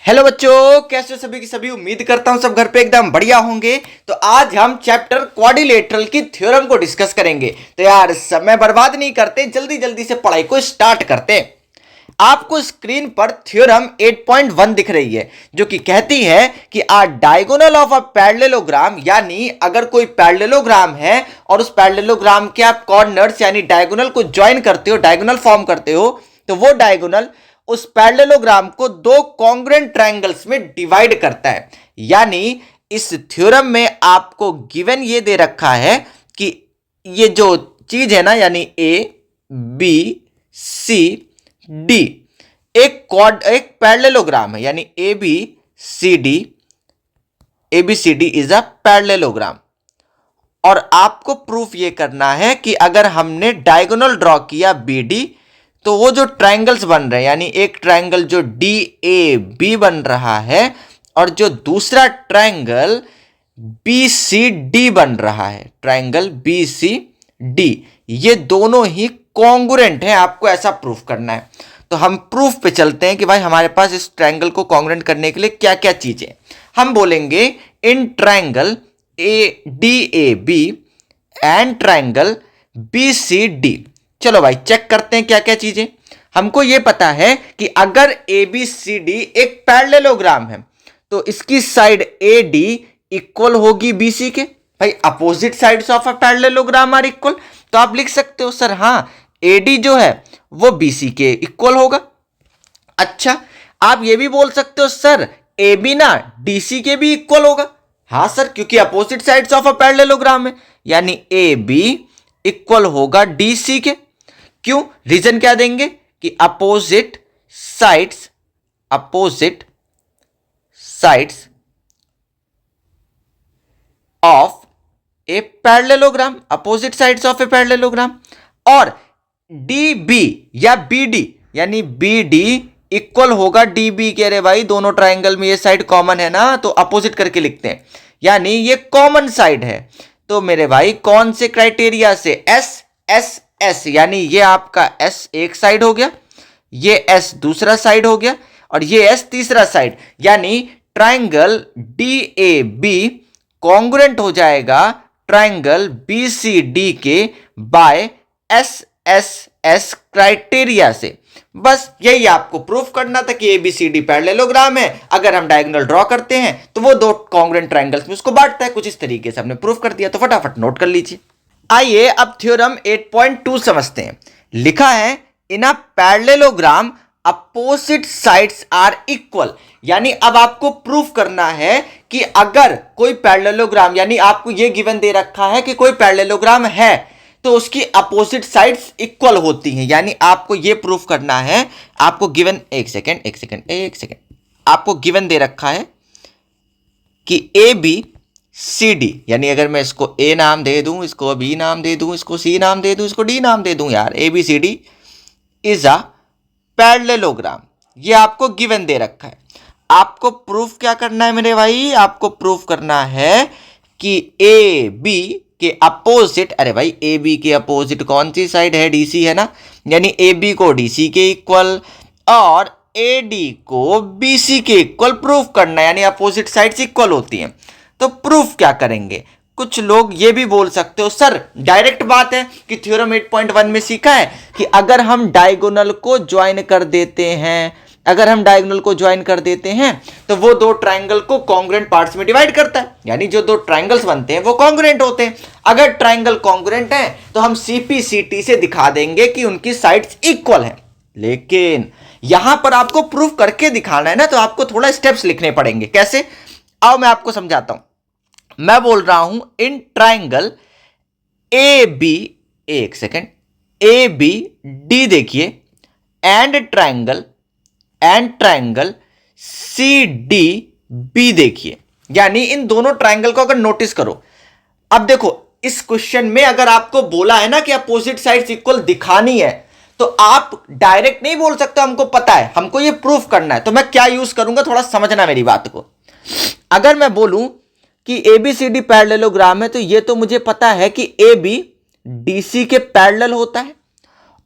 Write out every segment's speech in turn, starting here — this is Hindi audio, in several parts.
हेलो बच्चों, कैसे हो सभी की सभी। उम्मीद करता हूं सब घर पे एकदम बढ़िया होंगे। तो आज हम चैप्टर क्वाड्रिलेटरल की थ्योरम को डिस्कस करेंगे। तो यार समय बर्बाद नहीं करते, जल्दी जल्दी से पढ़ाई को स्टार्ट करते हैं। आपको स्क्रीन पर थ्योरम 8.1 दिख रही है, जो कि कहती है कि आ डायगोनल ऑफ अ पैरेललोग्राम, यानी अगर कोई पैरेललोग्राम है और उस पैरेललोग्राम के आप कॉर्नर्स यानी डायगोनल को ज्वाइन करते हो, डायगोनल फॉर्म करते हो, तो वो डायगोनल उस पैरेललोग्राम को दो कॉन्ग्रुएंट ट्रायंगल्स में डिवाइड करता है। यानी इस थ्योरम में आपको गिवन ये दे रखा है कि ये जो चीज है ना, यानी ए बी सी डी एक पैरेललोग्राम है, यानी A B C D is a parallelogram. और आपको प्रूफ ये करना है कि अगर हमने डायगोनल ड्रॉ किया बी डी, तो वो जो ट्रायंगल्स बन रहे हैं, यानी एक ट्रायंगल जो डी ए बी बन रहा है और जो दूसरा ट्रायंगल बी सी डी बन रहा है, ट्रायंगल बी सी डी, ये दोनों ही कॉन्ग्रुएंट हैं। आपको ऐसा प्रूफ करना है। तो हम प्रूफ पे चलते हैं कि भाई हमारे पास इस ट्रायंगल को कॉन्ग्रुएंट करने के लिए क्या क्या चीजें। हम बोलेंगे in triangle A D A B and triangle B C D. चलो भाई चेक करते हैं क्या क्या चीजें। हमको यह पता है कि अगर ए बी सी डी एक पैरेललोग्राम है, तो इसकी साइड ए डी इक्वल होगी बी सी के। भाई opposite sides of a parallelogram are equal, तो आप लिख सकते हो सर हाँ ए डी जो है वो बी सी के इक्वल होगा। अच्छा, आप ये भी बोल सकते हो सर ए बी ना डी सी के भी इक्वल होगा। हाँ सर, क्योंकि opposite sides of a parallelogram है, यानी ए बी इक्वल होगा डी सी के। क्यों? रीजन क्या देंगे कि opposite sides of a parallelogram, opposite sides of a parallelogram. और डी बी या बी डी, यानी बी डी इक्वल होगा डी बी के। अरे भाई दोनों ट्राइंगल में ये साइड कॉमन है ना, तो अपोजिट करके लिखते हैं, यानी ये कॉमन साइड है। तो मेरे भाई कौन से क्राइटेरिया से? एस एस एस, यानी ये आपका एस एक साइड हो गया, ये एस दूसरा साइड हो गया, और ये एस तीसरा साइड, यानी triangle D A B congruent हो जाएगा ट्राइंगल बी सी डी के by S S S criteria से। बस यही आपको प्रूफ करना था कि एबीसीडी पैरेललोग्राम है। अगर हम डायगोनल ड्रॉ करते हैं तो वो दो कॉन्ग्रुएंट ट्रायंगल्स में उसको बांटता है। कुछ इस तरीके से हमने प्रूफ कर दिया, तो फटाफट नोट कर लीजिए। आइए अब थ्योरम 8.2 समझते हैं। लिखा है in a parallelogram opposite sides are equal, यानी अब आपको प्रूफ करना है कि अगर कोई पैरेललोग्राम, यानी आपको यह गिवन दे रखा है कि कोई पैरेललोग्राम है तो उसकी अपोजिट साइड्स इक्वल होती हैं। यानी आपको यह प्रूफ करना है, आपको गिवन एक सेकेंड आपको गिवन दे रखा है कि ए बी सी डी, यानी अगर मैं इसको ए नाम दे दूं, इसको बी नाम दे दूं, इसको सी नाम दे दूं, इसको डी नाम दे दूं, यार A B C D is a parallelogram, ये आपको गिवन दे रखा है। आपको प्रूफ क्या करना है मेरे भाई? आपको प्रूफ करना है कि ए बी के अपोजिट, अरे भाई ए बी के अपोजिट कौन सी साइड है? डी सी है ना, यानी ए बी को डी सी के इक्वल और ए डी को बी सी के इक्वल प्रूफ करना है, यानी अपोजिट साइड्स इक्वल होती हैं। तो प्रूफ क्या करेंगे? कुछ लोग ये भी बोल सकते हो सर डायरेक्ट बात है कि थ्योरम 8.1 में सीखा है कि अगर हम डायगोनल को ज्वाइन कर देते हैं, तो वो दो ट्रायंगल को कॉन्ग्रुएंट पार्ट्स में डिवाइड करता है, यानी जो दो ट्रायंगल्स बनते हैं वो कॉन्ग्रुएंट होते हैं। अगर ट्रायंगल कॉन्ग्रुएंट है तो हम सीपीसीटी से दिखा देंगे कि उनकी साइड्स इक्वल हैं। लेकिन यहां पर आपको प्रूफ करके दिखाना है ना, तो आपको थोड़ा स्टेप्स लिखने पड़ेंगे। कैसे? आओ मैं आपको समझाता हूं। मैं बोल रहा हूं इन ट्राइंगल ए बी, एक सेकेंड, ए बी डी देखिए, and triangle C D B देखिए, यानी इन दोनों ट्राइंगल को अगर नोटिस करो। अब देखो इस क्वेश्चन में अगर आपको बोला है ना कि अपोजिट साइड्स इक्वल दिखानी है, तो आप डायरेक्ट नहीं बोल सकते हमको पता है, हमको ये प्रूफ करना है। तो मैं क्या यूज करूंगा, थोड़ा समझना मेरी बात को। अगर मैं बोलूं कि A B C D parallelogram है, तो ये तो मुझे पता है कि ए बी डी सी के पैरेलल होता है,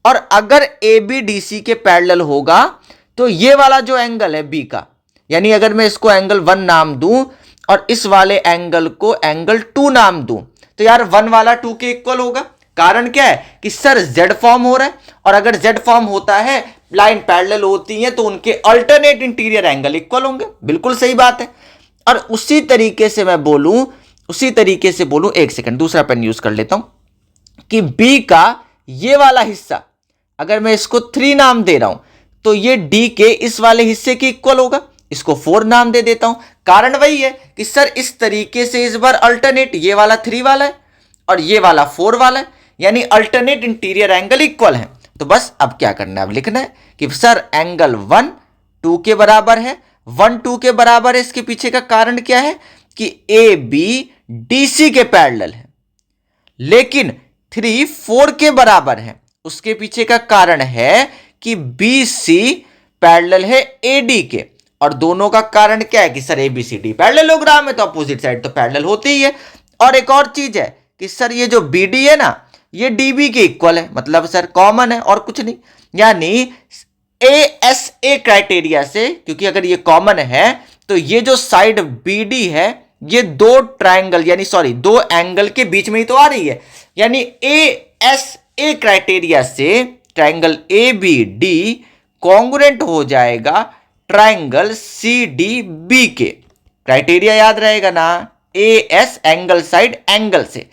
और अगर ए बी डी सी के पैरेलल होगा तो ये वाला जो एंगल है बी का, यानी अगर मैं इसको एंगल 1 नाम दूं और इस वाले एंगल को एंगल 2 नाम दूं तो यार 1 वाला 2 के इक्वल होगा। कारण क्या है कि सर जेड फॉर्म हो रहा है, और अगर जेड फॉर्म होता है, लाइन पैरेलल होती है, तो उनके अल्टरनेट इंटीरियर एंगल इक्वल होंगे। बिल्कुल सही बात है। और उसी तरीके से मैं बोलूं, एक सेकंड दूसरा पेन यूज कर लेता हूं कि बी का ये वाला हिस्सा अगर मैं इसको 3 नाम दे रहा हूं तो ये डी के इस वाले हिस्से के इक्वल होगा। इसको 4 नाम दे देता हूं। कारण वही है कि सर इस तरीके से इस बार अल्टरनेट ये वाला 3 वाला है और ये वाला 4 वाला है, यानी अल्टरनेट इंटीरियर एंगल इक्वल है। तो बस अब क्या करना है, अब लिखना है कि सर एंगल 1 2 के बराबर है, 1 2 के बराबर है। इसके पीछे का कारण क्या है कि ए बी डी सी के पैरेलल है, लेकिन 3 4 के बराबर है। उसके पीछे का कारण है कि बी सी पैरेलल है ए डी के, और दोनों का कारण क्या है कि sir A B C D parallelogram है तो अपोजिट साइड तो पैरेलल होती ही है। और एक और चीज है कि सर ये जो बी डी है ना, ये डी बी के इक्वल है, मतलब सर कॉमन है और कुछ नहीं। यानी ए एस ए क्राइटेरिया से, क्योंकि अगर ये कॉमन है तो ये जो साइड बी डी है ये दो ट्राइंगल यानी सॉरी 2 एंगल के बीच में ही तो आ रही है, यानी ए एस ए क्राइटेरिया से triangle A B D congruent हो जाएगा ट्राइंगल सी डी बी के। क्राइटेरिया याद रहेगा ना, A S angle side angle से।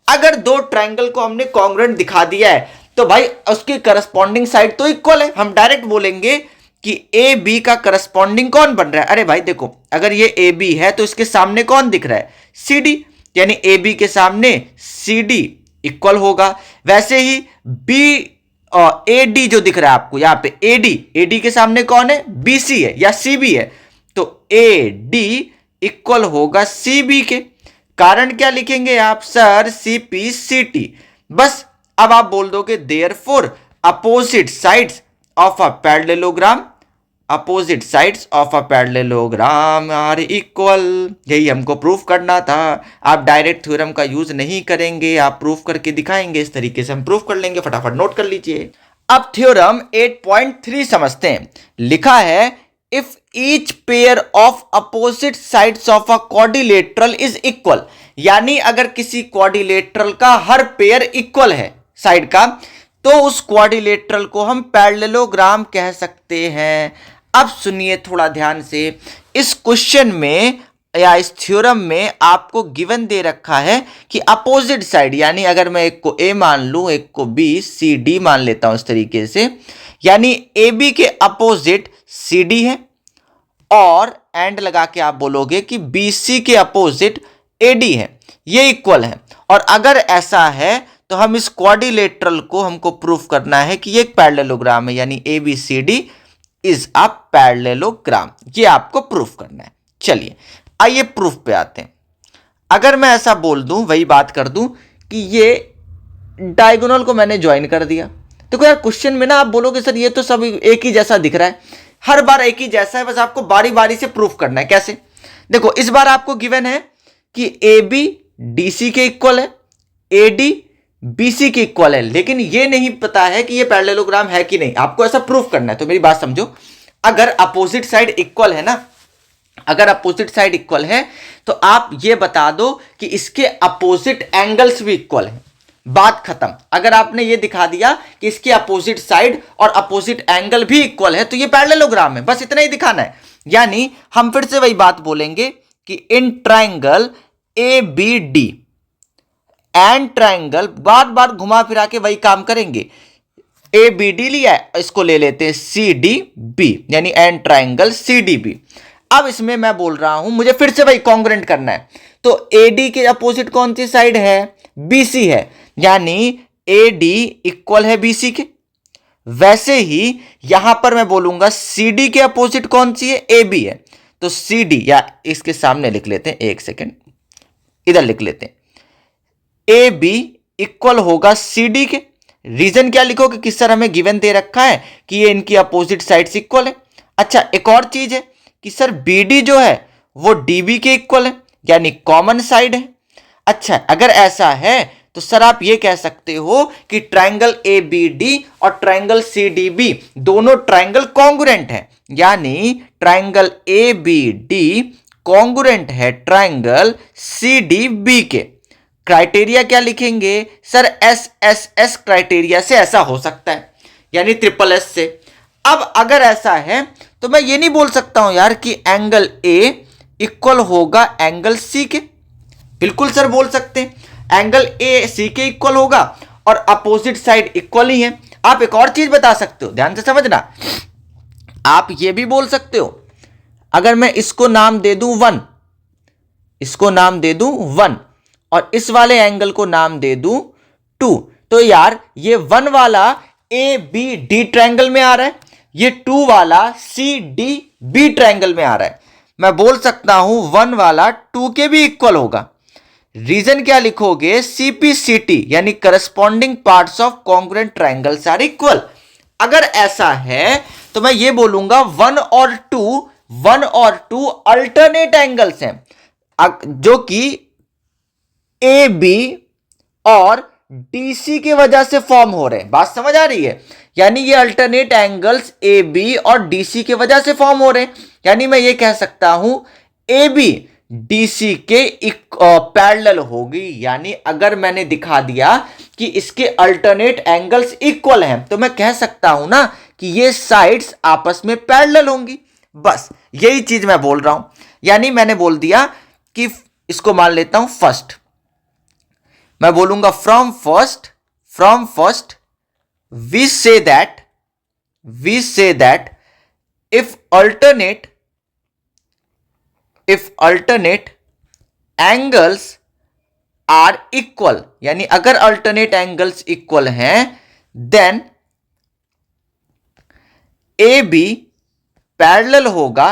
अगर 2 ट्राइंगल को हमने कॉन्ग्रुएंट दिखा दिया है तो भाई उसकी करस्पॉन्डिंग साइड तो इक्वल है। हम डायरेक्ट बोलेंगे कि ए बी का करस्पॉन्डिंग कौन बन रहा है। अरे भाई देखो, अगर ये ए बी है तो इसके सामने कौन दिख रहा है, सी डी, यानी ए बी के सामने सी डी इक्वल होगा। वैसे ही बी और ए डी जो दिख रहा है आपको यहां पे, ए डी के सामने कौन है, बी सी है या सी बी है, तो ए डी इक्वल होगा सी बी के। कारण क्या लिखेंगे आप, sir C P C T. बस अब आप बोल दोगे therefore opposite sides of a parallelogram, opposite sides of a parallelogram are equal. यही हमको प्रूफ करना था। आप डायरेक्ट थ्योरम का यूज नहीं करेंगे, आप प्रूफ करके दिखाएंगे। इस तरीके से हम प्रूफ कर लेंगे। फटाफट नोट कर लीजिए। अब थ्योरम 8.3 समझते हैं। लिखा है if each pair of opposite sides of a quadrilateral is equal, यानी अगर किसी क्वाड्रिलेटरल का हर पेयर इक्वल है साइड का, तो उस क्वाड्रिलेटरल को हम पैरेललोग्राम कह सकते हैं। अब सुनिए थोड़ा ध्यान से, इस क्वेश्चन में या इस थ्योरम में आपको गिवन दे रखा है कि अपोजिट साइड, यानी अगर मैं एक को ए मान लूं, एक को बी, सी डी मान लेता हूं इस तरीके से, यानी ए बी के अपोजिट सी डी है, और एंड लगा के आप बोलोगे कि बी सी के अपोजिट ए डी है, ये इक्वल है। और अगर ऐसा है तो हम इस क्वाड्रिलेटरल को हमको प्रूफ करना है कि ये एक पैरेललोग्राम है, यानी A B C D is a parallelogram. ये आपको प्रूफ करना है। चलिए आइए प्रूफ पे आते हैं। अगर मैं ऐसा बोल दूं, वही बात कर दूं कि ये डायगोनल को मैंने ज्वाइन कर दिया, देखो यार क्वेश्चन में ना आप बोलोगे सर ये तो सब एक ही जैसा दिख रहा है, हर बार एक ही जैसा है, बस आपको बारी बारी से प्रूफ करना है। कैसे, देखो इस बार आपको गिवन है कि ए बी डी सी के इक्वल है, ए डी बी सी के इक्वल है, लेकिन ये नहीं पता है कि ये पैरेललोग्राम है कि नहीं। आपको ऐसा प्रूफ करना है। तो मेरी बात समझो, अगर अपोजिट साइड इक्वल है ना, अगर अपोजिट साइड इक्वल है तो आप ये बता दो कि इसके अपोजिट एंगल्स भी इक्वल हैं। बात खत्म। अगर आपने ये दिखा दिया कि इसके अपोजिट साइड और अपोजिट एंगल भी इक्वल है तो ये पैरेललोग्राम है। बस इतना ही दिखाना है। यानी हम फिर से वही बात बोलेंगे कि in triangle A B D and triangle, बार बार घुमा फिरा के वही काम करेंगे। ए बी डी लिया है, इसको ले लेते हैं सी डी बी, यानी and triangle C D B. अब इसमें मैं बोल रहा हूं मुझे फिर से वही कॉन्ग्रुएंट करना है, तो ए डी के अपोजिट कौन सी साइड है, बी सी है, यानी ए डी इक्वल है बी सी के। वैसे ही यहां पर मैं बोलूंगा सी डी के अपोजिट कौन सी है, ए बी है, तो सी डी, या इसके सामने लिख लेते हैं, एक सेकेंड इधर लिख लेते हैं, ए बी इक्वल होगा सी डी के। रीजन क्या लिखोगे कि सर हमें गिवन दे रखा है कि ये इनकी अपोजिट साइड्स इक्वल है। अच्छा एक और चीज है कि सर बी डी जो है वो डी बी के इक्वल है, यानी कॉमन साइड है। अच्छा अगर ऐसा है तो सर आप ये कह सकते हो कि ट्राइंगल ए बी डी और ट्राइंगल सी डी बी दोनों ट्राइंगल कॉन्ग्रुएंट है, यानी triangle A B D congruent है ट्राइंगल सी डी बी के। क्राइटेरिया क्या लिखेंगे sir? S S S criteria से ऐसा हो सकता है, यानी ट्रिपल एस से। अब अगर ऐसा है तो मैं ये नहीं बोल सकता हूं यार कि एंगल ए इक्वल होगा एंगल सी के। बिल्कुल सर बोल सकते हैं, एंगल ए सी के इक्वल होगा और अपोजिट साइड इक्वल ही है। आप एक और चीज बता सकते हो, ध्यान से समझना, आप ये भी बोल सकते हो, अगर मैं इसको नाम दे दूं 1, इसको नाम दे दूं 1 और इस वाले एंगल को नाम दे दूं 2, तो यार ये 1 वाला ए बी डी ट्रायंगल में आ रहा है, ये 2 वाला सी डी बी ट्रायंगल में आ रहा है। मैं बोल सकता हूं 1 वाला 2 के भी इक्वल होगा। रीजन क्या लिखोगे? सीपीसीटी यानी corresponding parts of congruent triangles are equal. अगर ऐसा है तो मैं ये बोलूंगा 1 और 2 अल्टरनेट एंगल्स हैं, जो कि ए बी और डीसी की वजह से फॉर्म हो रहे हैं। बात समझ आ रही है? यानी ये अल्टरनेट एंगल्स ए बी और डीसी की वजह से फॉर्म हो रहे हैं, यानी मैं ये कह सकता हूं ए बी डीसी के पैरेलल होगी। यानी अगर मैंने दिखा दिया कि इसके अल्टरनेट एंगल्स इक्वल हैं तो मैं कह सकता हूं ना कि ये साइड्स आपस में पैरेलल होंगी। बस यही चीज मैं बोल रहा हूं। यानी मैंने बोल दिया कि इसको मान लेता हूं फर्स्ट, मैं बोलूंगा from first we say that if alternate angles are equal, यानी अगर alternate angles equal हैं then AB पैरेलल होगा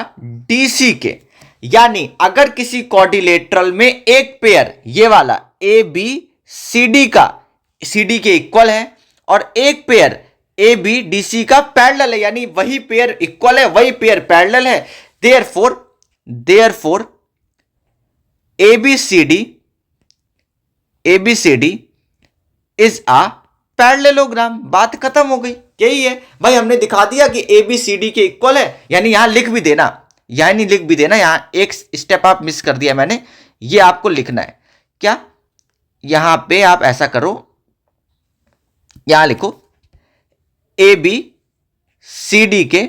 DC के। यानी अगर किसी क्वाड्रिलेटरल में एक पेयर ये वाला ए बी सी डी का CD के इक्वल है और एक pair A B D C का पैरेलल है, यानी वही पेयर इक्वल है, वही पेयर पैरेलल है, therefore ABCD is a parallelogram. बात खत्म हो गई। यही है भाई, हमने दिखा दिया कि एबीसीडी के इक्वल है। यानी यहां लिख भी देना, यहां नहीं लिख भी देना, यहां एक स्टेप आप मिस कर दिया मैंने, ये आपको लिखना है। क्या? यहां पे आप ऐसा करो, यहां लिखो ए बी सी डी के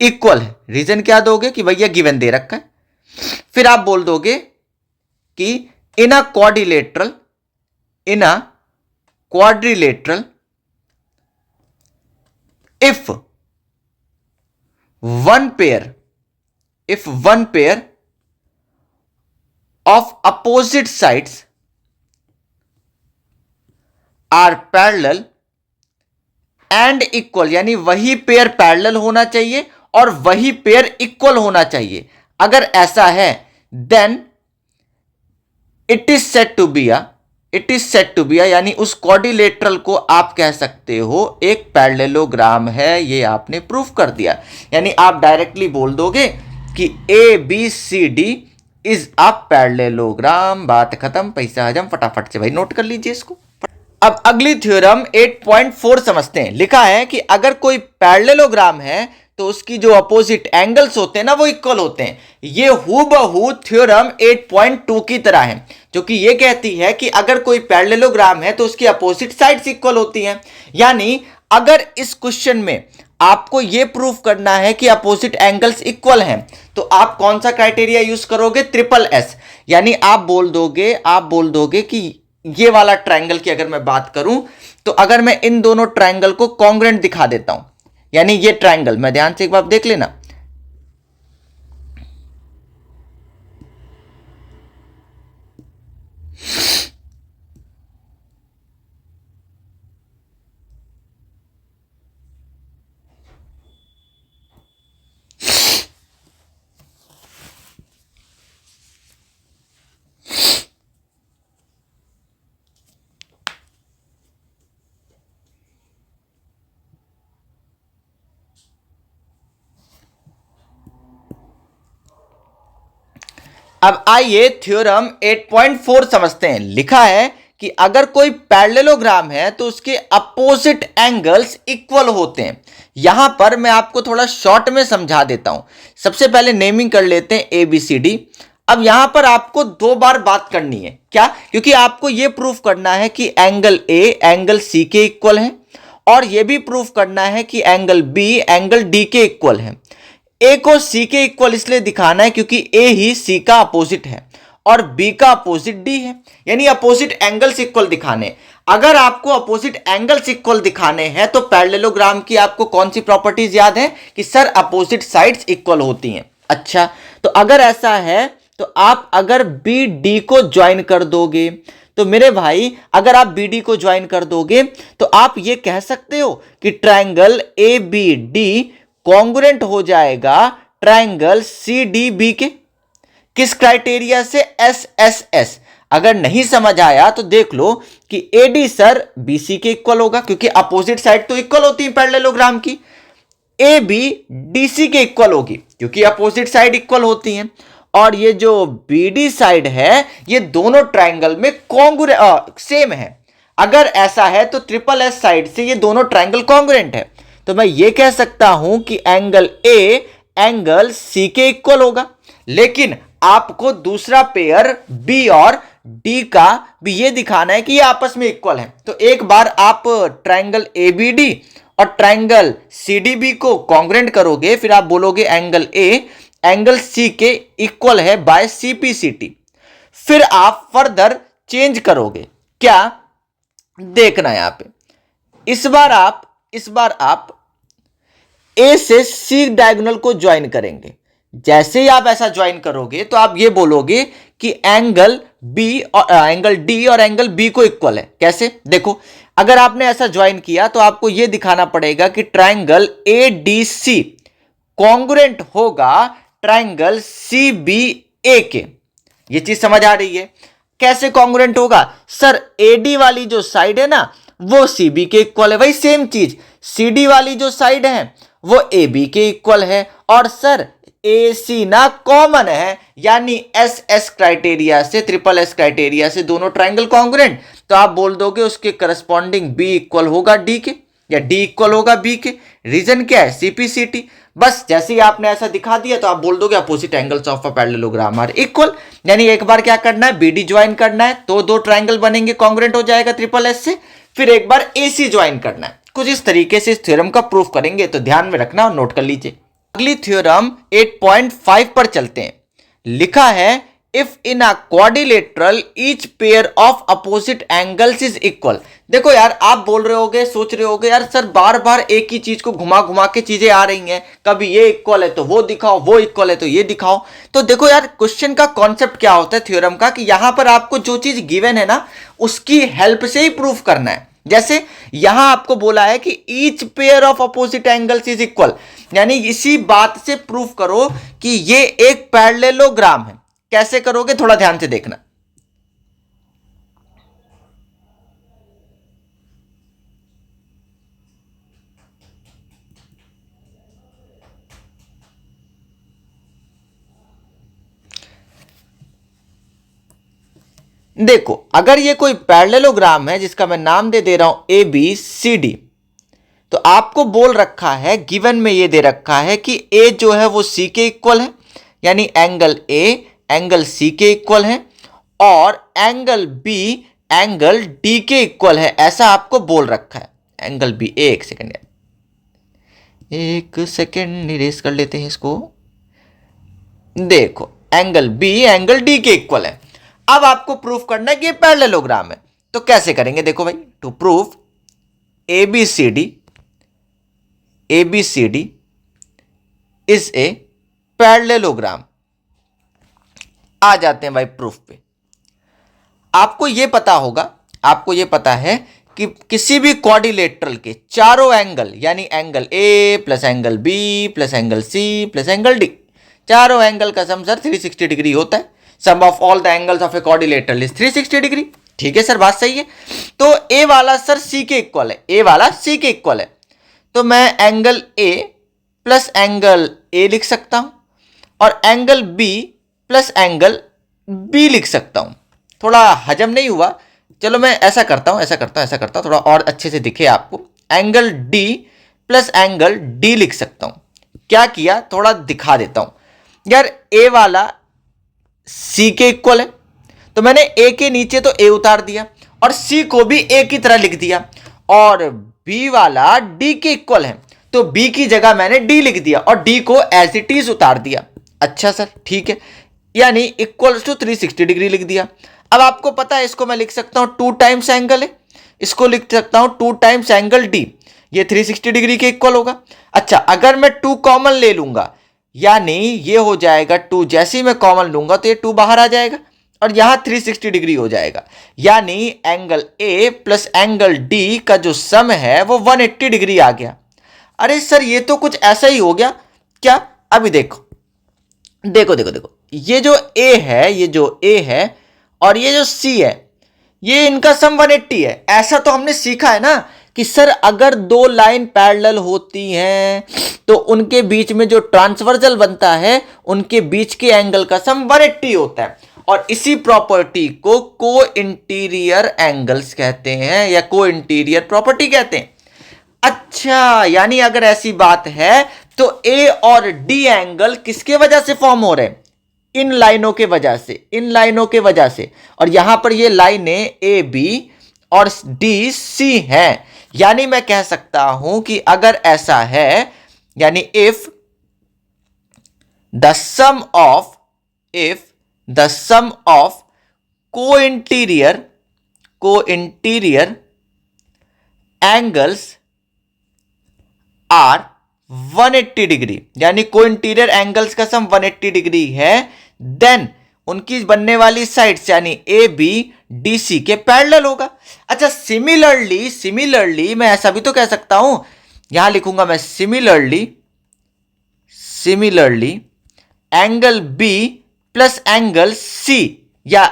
इक्वल है। रीजन क्या दोगे कि भैया गिवन दे रखा है। फिर आप बोल दोगे कि in a quadrilateral if one pair of opposite sides are parallel and equal, यानी वही पेयर पैरेलल होना चाहिए और वही पेयर इक्वल होना चाहिए। अगर ऐसा है then it is said to be यानी उस क्वाड्रिलेटरल को आप कह सकते हो एक पैरेललोग्राम है। ये आपने प्रूफ कर दिया। यानी आप डायरेक्टली बोल दोगे कि A B C D is a parallelogram. बात खत्म, पैसा हजम। फटाफट से भाई नोट कर लीजिए इसको। अब अगली थ्योरम 8.4 समझते हैं। लिखा है कि अगर कोई पैरेललोग्राम है तो उसकी जो अपोजिट एंगल्स होते हैं ना वो इक्वल होते हैं। ये हूबहू थ्योरम 8.2 की तरह है, जो कि ये कहती है कि अगर कोई पैरेललोग्राम है तो उसकी अपोजिट साइड्स इक्वल होती हैं। यानी अगर इस क्वेश्चन में आपको ये प्रूफ करना है कि अपोजिट एंगल्स इक्वल हैं तो आप कौन सा क्राइटेरिया यूज करोगे? Triple S. यानी आप बोल दोगे कि ये वाला ट्रायंगल की अगर मैं बात करूं तो अगर मैं इन दोनों ट्रायंगल को कॉन्ग्रुएंट दिखा देता हूं, यानी ये ट्रायंगल, मैं ध्यान से एक बार देख लेना, अब आइए थ्योरम 8.4 समझते हैं। लिखा है कि अगर कोई पैरेललोग्राम है तो उसके अपोजिट एंगल्स इक्वल होते हैं। यहां पर मैं आपको थोड़ा शॉर्ट में समझा देता हूं। सबसे पहले नेमिंग कर लेते हैं ए बी सी डी। अब यहां पर आपको 2 बार बात करनी है, क्या? क्योंकि आपको यह प्रूफ करना है कि एंगल ए एंगल सी के इक्वल है, और यह भी प्रूफ करना है कि एंगल बी एंगल डी के इक्वल है। ए को सी के इक्वल इसलिए दिखाना है क्योंकि ए ही सी का अपोजिट है और बी का अपोजिट डी है, यानी अपोजिट एंगल्स इक्वल दिखाने। अगर आपको अपोजिट एंगल्स इक्वल दिखाने हैं तो पैरेललोग्राम की आपको कौन सी प्रॉपर्टीज याद है कि सर अपोजिट साइड्स इक्वल होती हैं। अच्छा, तो अगर ऐसा है तो आप अगर बी डी को ज्वाइन कर दोगे तो मेरे भाई, अगर आप बी डी को ज्वाइन कर दोगे तो आप ये कह सकते हो कि triangle A B D congruent हो जाएगा ट्रायंगल सी डी बी के। किस क्राइटेरिया से? S S S. अगर नहीं समझ आया तो देख लो कि A D sir B C के इक्वल होगा, क्योंकि अपोजिट साइड तो इक्वल होती है पैरेललोग्राम की। ए बी डी सी के इक्वल होगी क्योंकि अपोजिट साइड इक्वल होती हैं। और ये जो बी डी साइड है ये दोनों ट्रायंगल में सेम है। अगर ऐसा है तो ट्रिपल एस साइड से ये दोनों ट्रायंगल कॉन्ग्रुएंट है। तो मैं ये कह सकता हूं कि एंगल ए एंगल सी के इक्वल होगा। लेकिन आपको दूसरा पेयर बी और डी का भी ये दिखाना है कि ये आपस में इक्वल है। तो एक बार आप ट्रायंगल ए बी डी और ट्रायंगल सी डी बी को कॉन्ग्रुएंट करोगे, फिर आप बोलोगे एंगल ए एंगल सी के इक्वल है बाय सीपीसीटी। फिर आप फर्दर चेंज करोगे, क्या? देखना है यहां पे। इस बार आप ए से सी डायगोनल को ज्वाइन करेंगे। जैसे ही आप ऐसा ज्वाइन करोगे तो आप ये बोलोगे कि एंगल बी और एंगल डी और एंगल बी को इक्वल है। कैसे? देखो, अगर आपने ऐसा ज्वाइन किया तो आपको यह दिखाना पड़ेगा कि triangle A D C congruent होगा ट्रायंगल सी बी ए के। ये चीज समझ आ रही है? कैसे कॉन्ग्रुएंट होगा? सर ए डी वाली जो साइड है ना वो सी बी के इक्वल है। वही सेम चीज सी डी वाली जो साइड है वो ए बी के इक्वल है। और सर ए सी ना कॉमन है, यानी एस एस क्राइटेरिया से ट्रिपल एस क्राइटेरिया से दोनों ट्रायंगल कॉन्ग्रुएंट। तो आप बोल दोगे उसके करस्पॉन्डिंग बी इक्वल होगा डी के या डी इक्वल होगा बी के। रीजन क्या है? सीपीसीटी। बस जैसे ही आपने ऐसा दिखा दिया तो आप बोल दोगे opposite angles of a parallelogram are equal. यानी एक बार क्या करना है? बीडी ज्वाइन करना है तो दो ट्रायंगल बनेंगे, कॉन्ग्रुएंट हो जाएगा ट्रिपल एस से। फिर एक बार एसी ज्वाइन करना है। कुछ इस तरीके से इस थ्योरम का प्रूफ करेंगे, तो ध्यान में रखना और नोट कर लीजिए। अगली थ्योरम 8.5 पर चलते हैं। लिखा है if in a quadrilateral each pair of opposite angles is equal. देखो यार, आप बोल रहे होगे, सोच रहे होगे यार सर बार बार एक ही चीज को घुमा घुमा के चीजें आ रही हैं, कभी ये इक्वल है तो वो दिखाओ, वो इक्वल है तो ये दिखाओ। तो देखो यार, क्वेश्चन का कॉन्सेप्ट क्या होता है थ्योरम का कि यहां पर आपको जो चीज गिवन है ना उसकी हेल्प से ही प्रूफ करना है। जैसे यहां आपको बोला है कि each pair of opposite angles is equal, यानी इसी बात से प्रूफ करो कि ये एक पैरेललोग्राम है। कैसे करोगे? थोड़ा ध्यान से देखना। देखो, अगर ये कोई पैरेललोग्राम है जिसका मैं नाम दे रहा हूं ए बी सी डी, तो आपको बोल रखा है, गिवन में ये दे रखा है कि ए जो है वो सी के इक्वल है, यानी एंगल ए एंगल सी के इक्वल है, और एंगल बी एंगल डी के इक्वल है, ऐसा आपको बोल रखा है। एंगल बी, एक सेकेंड निरेश कर लेते हैं इसको। देखो, एंगल बी एंगल डी के इक्वल है। अब आपको प्रूफ करना है कि ये पैरेललोग्राम है। तो कैसे करेंगे? देखो भाई, to proof A B C D is a parallelogram. आ जाते हैं भाई प्रूफ पे। आपको यह पता होगा, आपको यह पता है कि किसी भी क्वाड्रिलेटरल के चारों एंगल, यानी angle A plus angle B plus angle C plus angle D, चारों एंगल का सम सर 360 डिग्री होता है। Sum of all the angles of a quadrilateral is 360 degree. ठीक है सर, बात सही है। तो ए वाला सर सी के इक्वल है, ए वाला सी के इक्वल है, तो मैं angle A plus angle A लिख सकता हूं और angle B plus angle B लिख सकता हूं। थोड़ा हजम नहीं हुआ, चलो मैं ऐसा करता हूं थोड़ा और अच्छे से दिखे आपको। Angle D plus angle D लिख सकता हूं। क्या किया, थोड़ा दिखा देता हूं यार। ए वाला सी के इक्वल है, तो मैंने ए के नीचे तो ए उतार दिया और सी को भी ए की तरह लिख दिया, और बी वाला डी के इक्वल है, तो बी की जगह मैंने डी लिख दिया और डी को एज इट इज उतार दिया। अच्छा सर ठीक है, यानी इक्वल्स टू 360 डिग्री लिख दिया। अब आपको पता है इसको मैं लिख सकता हूं 2 टाइम्स एंगल है, इसको लिख सकता हूं 2 टाइम्स एंगल डी, ये 360 डिग्री के इक्वल होगा। अच्छा अगर मैं 2 कॉमन ले लूंगा, यानी ये हो जाएगा 2, जैसे ही मैं कॉमन लूंगा तो ये 2 बाहर आ जाएगा और यहां 360 डिग्री हो जाएगा, यानी angle A plus angle D का जो सम है वो 180 डिग्री आ गया। अरे सर ये तो कुछ ऐसा ही हो गया क्या? अभी देखो देखो देखो देखो, ये जो ए है और ये जो सी है, ये इनका सम 180 है। ऐसा तो हमने सीखा है ना कि सर अगर 2 लाइन पैरेलल होती हैं तो उनके बीच में जो ट्रांसवर्सल बनता है उनके बीच के एंगल का सम 180 होता है, और इसी प्रॉपर्टी को को इंटीरियर एंगल्स कहते हैं या को इंटीरियर प्रॉपर्टी कहते हैं। अच्छा यानी अगर ऐसी बात है तो ए और डी एंगल किसके वजह से फॉर्म हो रहे हैं? इन लाइनों के वजह से, और यहां पर ये लाइनें ए बी और डी सी हैं। यानी मैं कह सकता हूं कि अगर ऐसा है, यानी इफ द सम ऑफ को इंटीरियर एंगल्स आर 180 डिग्री, यानी को इंटीरियर एंगल्स का सम 180 डिग्री है, देन उनकी बनने वाली साइड्स यानी ए बी डी सी के पैरेलल होगा। अच्छा सिमिलरली मैं ऐसा भी तो कह सकता हूं, यहां लिखूंगा मैं similarly angle B plus angle C, या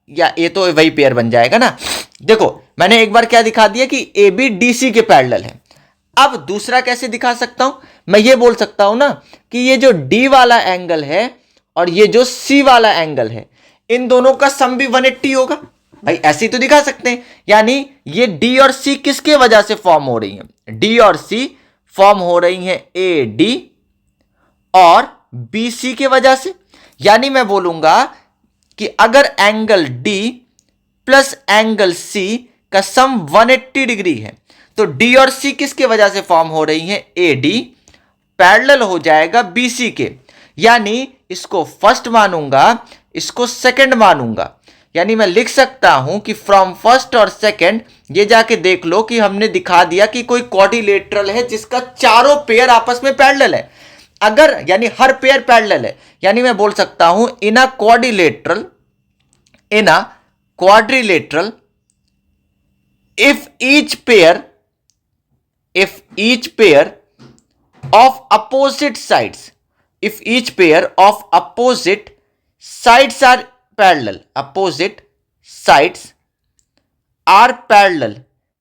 ये तो वही पेयर बन जाएगा ना। देखो मैंने एक बार क्या दिखा दिया कि ए बी डी सी के पैरेलल है। अब दूसरा कैसे दिखा सकता हूं, मैं ये बोल सकता हूं ना कि ये जो डी वाला एंगल है और ये जो सी वाला एंगल है, इन दोनों का सम भी 180 होगा। भाई ऐसे ही तो दिखा सकते हैं, यानी ये डी और सी किसके वजह से फॉर्म हो रही हैं? डी और सी फॉर्म हो रही हैं ए डी और बी सी के वजह से। यानी मैं बोलूंगा कि अगर angle D plus angle C का सम 180 डिग्री है तो डी और सी किसके वजह से फॉर्म हो रही हैं? ए डी पैरेलल हो जाएगा बी सी के, यानी इसको फर्स्ट मानूंगा, इसको सेकंड मानूंगा। यानी मैं लिख सकता हूं कि फ्रॉम फर्स्ट और सेकंड ये जाके देख लो कि हमने दिखा दिया कि कोई क्वाड्रिलेटरल है जिसका चारों पेयर आपस में पैरेलल है। अगर यानी हर पेयर पैरेलल है, यानी मैं बोल सकता हूं in a quadrilateral if each pair of opposite sides are parallel,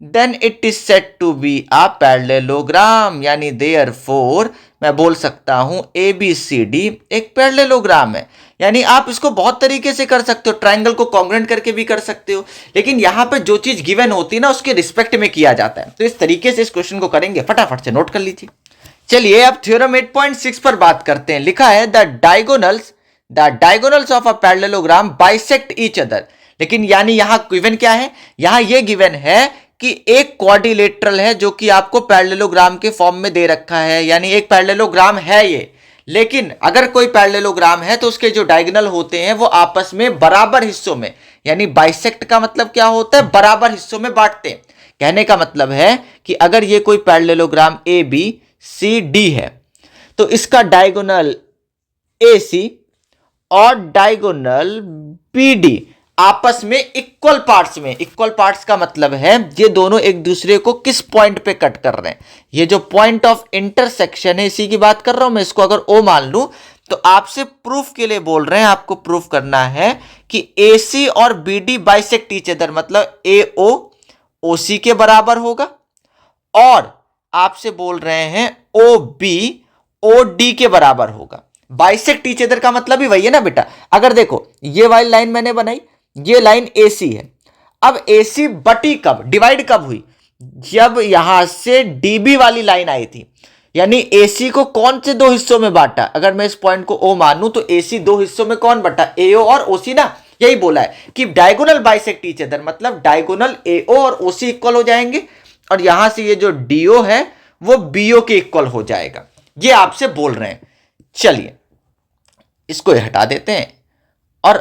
then it is said to be a parallelogram। यानी therefore मैं बोल सकता हूं ABCD एक पैरेललोग्राम है। यानी आप इसको बहुत तरीके से कर सकते हो, ट्रायंगल को कॉन्ग्रुएंट करके भी कर सकते हो, लेकिन यहां पे जो चीज गिवन होती है ना उसके रिस्पेक्ट में किया जाता है। तो इस तरीके से इस क्वेश्चन को करेंगे, फटाफट से नोट कर लीजिए। चलिए अब थ्योरम 8.6 पर बात करते हैं। लिखा है the diagonals of a parallelogram bisect each other. लेकिन यानी यहां गिवन क्या है? यहां यह गिवन है कि एक क्वाड्रिलेटरल है जो कि आपको पैरेललोग्राम के फॉर्म में दे रखा है, यानी एक पैरेललोग्राम है ये। लेकिन अगर कोई पैरेललोग्राम है तो उसके जो डायगोनल होते हैं वो आपस में बराबर हिस्सों में, यानी बाइसेक्ट का मतलब क्या होता है? बराबर हिस्सों में बांटते हैं। कहने का मतलब है कि अगर ये कोई parallelogram A B C D है तो इसका डायगोनल ए सी और डायगोनल बी डी आपस में इक्वल पार्ट्स का मतलब है ये दोनों एक दूसरे को किस पॉइंट पे कट कर रहे हैं। ये जो पॉइंट ऑफ इंटरसेक्शन है इसी की बात कर रहा हूं मैं। इसको अगर ओ मान लूं तो आपसे प्रूफ के लिए बोल रहे हैं, आपको प्रूफ करना है कि AC और BD बाइसेक्ट ईच अदर, मतलब AO OC के बराबर होगा, और आपसे बोल रहे हैं OB OD के बराबर होगा। बाइसेक्ट ईच अदर का मतलब ही वही है ना बेटा। अगर देखो ये वाली लाइन मैंने बनाई, ये लाइन AC है। अब AC बटी कब, डिवाइड कब हुई, जब यहां से DB वाली लाइन आई थी, यानी AC को कौन से दो हिस्सों में बांटा, अगर मैं इस पॉइंट को O मानूं तो AC दो हिस्सों में कौन बटा, AO और OC ना, यही बोला है कि डायगोनल बाइसेक्ट ईच अदर, मतलब डायगोनल AO और OC इक्वल हो जाएंगे, और यहां से ये जो DO है वो BO के इक्वल हो जाएगा, ये आपसे बोल रहे हैं। चलिए इसको हटा देते हैं और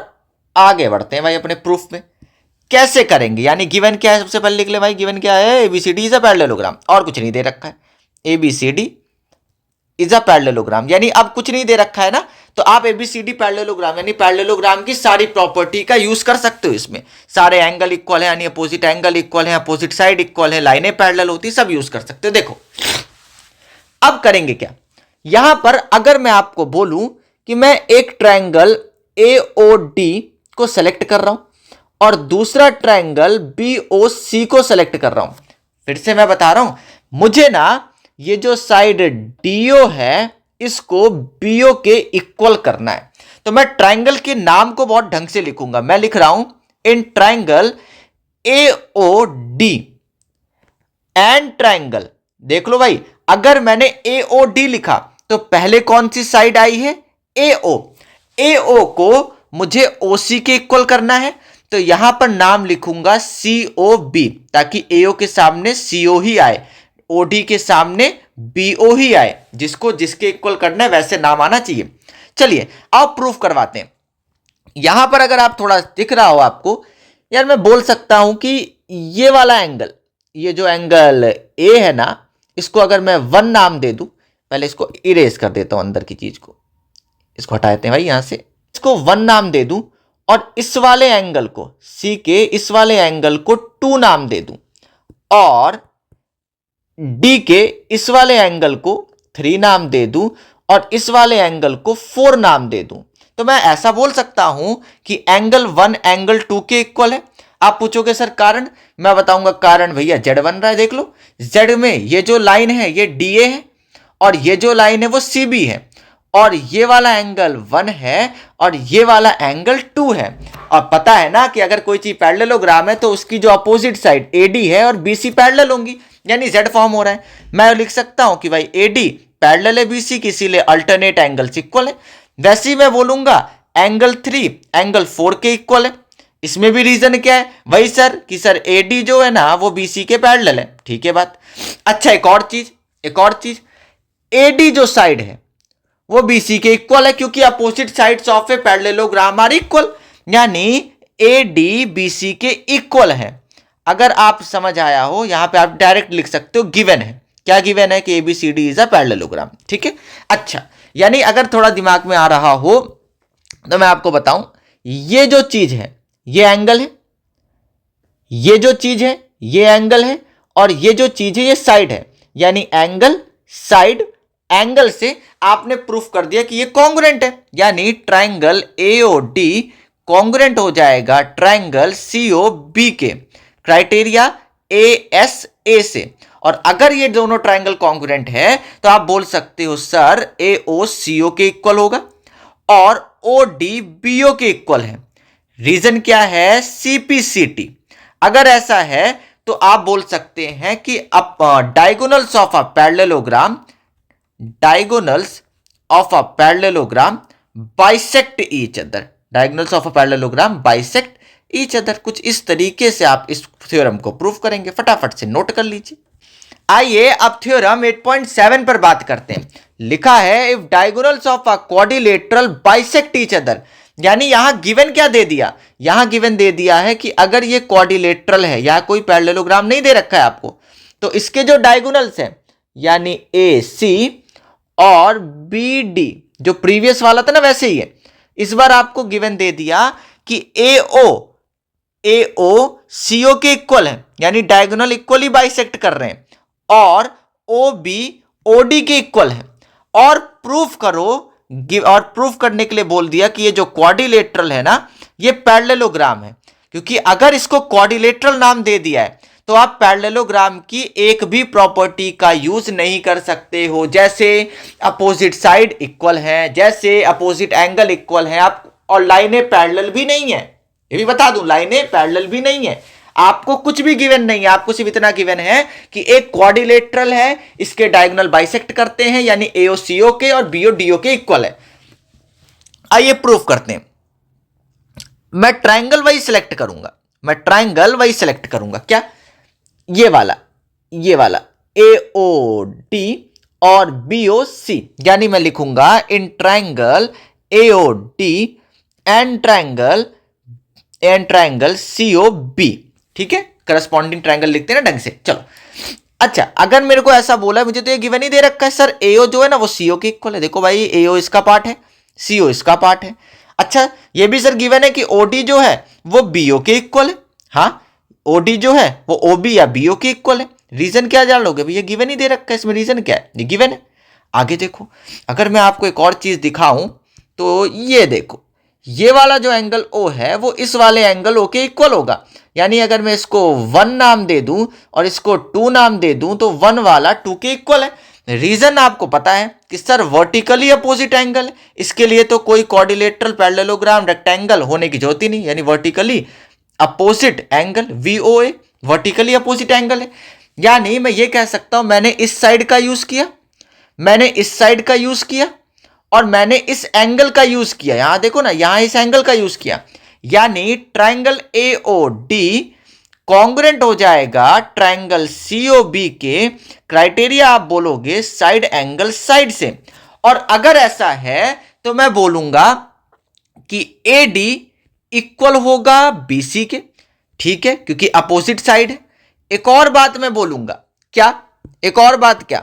आगे बढ़ते हैं भाई अपने प्रूफ में। कैसे करेंगे, यानी गिवन क्या है, सबसे पहले लिख ले भाई, गिवन क्या है, ABCD इज अ पैरेललोग्राम, और कुछ नहीं दे रखा है, ABCD इज अ पैरेललोग्राम, यानी अब कुछ नहीं दे रखा है ना, तो आप ABCD पैरेललोग्राम यानी पैरेललोग्राम की सारी प्रॉपर्टी का यूज कर सकते हो इसमें, सारे एंगल इक्वल है, यानी अपोजिट एंगल इक्वल है, अपोजिट साइड इक्वल है, लाइनें पैरेलल होती, सब यूज कर सकते हो। देखो अब करेंगे क्या, यहां पर अगर मैं आपको बोलूं कि मैं एक ट्रायंगल AOD को सेलेक्ट कर रहा हूं और दूसरा ट्रायंगल BOC को सेलेक्ट कर रहा हूं, फिर से मैं बता रहा हूं, मुझे ना ये जो साइड DO है इसको BO के इक्वल करना है, तो मैं ट्रायंगल के नाम को बहुत ढंग से लिखूंगा, मैं लिख रहा हूं in triangle AOD and triangle, देख लो भाई, अगर मैंने AOD लिखा तो पहले कौन सी साइड आई है, AO, AO को मुझे OC के इक्वल करना है, तो यहां पर नाम लिखूंगा COB, ताकि AO के सामने CO ही आए, OD के सामने BO ही आए, जिसको जिसके इक्वल करना है वैसे नाम आना चाहिए। चलिए अब प्रूफ करवाते हैं। यहां पर अगर आप थोड़ा दिख रहा हो आपको, यार मैं बोल सकता हूं कि ये वाला एंगल, ये जो एंगल A है ना, इसको अगर मैं 1 नाम दे दूं, पहले इसको इरेज कर देता हूं अंदर की चीज को, इसको हटा देते हैं भाई यहां से, इसको 1 नाम दे दूं और इस वाले एंगल को C के इस वाले एंगल को 2 नाम दे दूं और D के इस वाले एंगल को 3 नाम दे दूं और इस वाले एंगल को 4 नाम दे दूं, तो मैं ऐसा बोल सकता हूं कि एंगल 1 एंगल 2 के इक्वल है। आप पूछोगे सर कारण, मैं बताऊंगा कारण भैया Z बन रहा है, देख लो Z में ये जो लाइन है ये DA है और ये जो लाइन है वो CB है, और ये वाला एंगल 1 है और ये वाला एंगल 2 है, और पता है ना कि अगर कोई चीज पैरेललोग्राम है तो उसकी जो अपोजिट साइड AD है और BC पैरेलल होंगी, यानी Z फॉर्म हो रहा है। मैं लिख सकता हूं कि भाई AD पैरेलल है BC की, इसीलिए अल्टरनेट एंगल्स इक्वल है। वैसे ही मैं बोलूंगा एंगल 3 एंगल 4 के इक्वल है, इसमें भी रीजन क्या है, वही सर कि सर AD जो है ना वो BC के पैरेलल है, ठीक है बात। अच्छा एक और चीज, AD जो साइड है वो BC के इक्वल है, क्योंकि opposite sides of a parallelogram are equal, यानी AD BC के इक्वल है। अगर आप समझ आया हो, यहां पे आप डायरेक्ट लिख सकते हो गिवन है, क्या गिवन है कि ABCD इज अ पैरेललोग्राम, ठीक है। अच्छा यानी अगर थोड़ा दिमाग में आ रहा हो तो मैं आपको बताऊं, ये जो चीज है ये एंगल है, ये जो चीज है ये एंगल है, और ये जो चीज है ये साइड है, यानी एंगल साइड, एंगल से आपने प्रूफ कर दिया कि ये कॉन्ग्रुएंट है, यानी ट्रायंगल AOD कॉन्ग्रुएंट हो जाएगा ट्रायंगल COB के क्राइटेरिया ASA से। और अगर ये दोनों ट्रायंगल कॉन्ग्रुएंट है तो आप बोल सकते हो सर AO CO के इक्वल होगा और OD BO के इक्वल है। रीजन क्या है, CPCT। अगर ऐसा है तो आप बोल सकते हैं कि diagonals of a parallelogram, diagonals of a parallelogram bisect each other, diagonals of a parallelogram bisect each other. कुछ इस तरीके से आप इस थ्योरम को प्रूव करेंगे, फटाफट से नोट कर लीजिए। आइए अब थ्योरम 8.7 पर बात करते हैं। लिखा है if diagonals of a quadrilateral bisect each other, यानी यहां गिवन क्या दे दिया, यहां गिवन दे दिया है कि अगर ये क्वाड्रिलेटरल है, यहां कोई पैरेललोग्राम नहीं दे रखा है आपको, तो इसके जो डायगोनल्स हैं यानी AC और BD, जो प्रीवियस वाला था ना वैसे ही है, इस बार आपको गिवन दे दिया कि AO CO के इक्वल है, यानी डायगोनल इक्वली बाइसेक्ट कर रहे हैं, और OB OD के इक्वल है, और प्रूफ करो, और प्रूफ करने के लिए बोल दिया कि ये जो क्वाड्रिलेटरल है ना ये पैरेललोग्राम है, क्योंकि अगर इसको क्वाड्रिलेटरल नाम दे दिया है तो आप पैरेललोग्राम की एक भी प्रॉपर्टी का यूज नहीं कर सकते हो, जैसे अपोजिट साइड इक्वल है, जैसे अपोजिट एंगल इक्वल है, आप और लाइनें पैरेलल भी नहीं है, ये भी बता दूं लाइनें पैरेलल भी नहीं है। आपको कुछ भी गिवन नहीं है, आपको सिर्फ इतना गिवन है कि एक क्वाड्रिलेटरल है, इसके डायगोनल बाइसेक्ट करते हैं, यानी एओ सीओ के और बीओ डीओ के इक्वल है। आइए प्रूफ करते हैं। मैं ट्राइंगल वाइज सिलेक्ट करूंगा, क्या, ये वाला एओ डी और बीओ सी, यानी मैं लिखूंगा in triangle AO D and triangle CO B. ठीक है, करस्पॉन्डिंग ट्राइंगल लिखते हैं ना ढंग से। चलो अच्छा, अगर मेरे को ऐसा बोला है, मुझे तो ये गिवन ही दे रखा है सर एओ जो है ना वो सीओ के इक्वल है। देखो भाई एओ इसका पार्ट है, सीओ इसका पार्ट है। अच्छा ये भी सर गिवन है कि ओडी जो है वो बीओ के इक्वल है। हाँ, ओडी जो है वो ओबी या बीओ के इक्वल है। रीजन क्या जान लोगे भैया, गिवन ही दे रखा है, इसमें रीजन क्या है, ये गिवन है। आगे देखो, अगर मैं आपको एक और चीज दिखाऊं तो ये देखो, ये वाला जो एंगल ओ है वो इस वाले एंगल ओ के इक्वल होगा। यानी अगर मैं इसको 1 नाम दे दूं और इसको 2 नाम दे दूं तो 1 वाला 2 के इक्वल है। रीजन आपको पता है कि सर वर्टिकली अपोजिट एंगल है, इसके लिए तो कोई क्वाड्रिलेटरल पैरेललोग्राम रेक्टेंगल होने की जरूरत ही नहीं, यानी vertically opposite angle VOA vertically opposite angle है। यानी मैं ये कह सकता हूं मैंने इस साइड का यूज किया, मैंने इस साइड का यूज किया और मैंने इस एंगल का यूज किया। यहां देखो ना, यहां इस एंगल का यूज किया, यानी ट्राइंगल AOD कॉन्ग्रुएंट हो जाएगा ट्राइंगल COB के क्राइटेरिया आप बोलोगे साइड एंगल साइड से। और अगर ऐसा है तो मैं बोलूंगा कि AD इक्वल होगा BC के। ठीक है, क्योंकि अपोजिट साइड है। एक और बात मैं बोलूंगा, क्या, एक और बात क्या,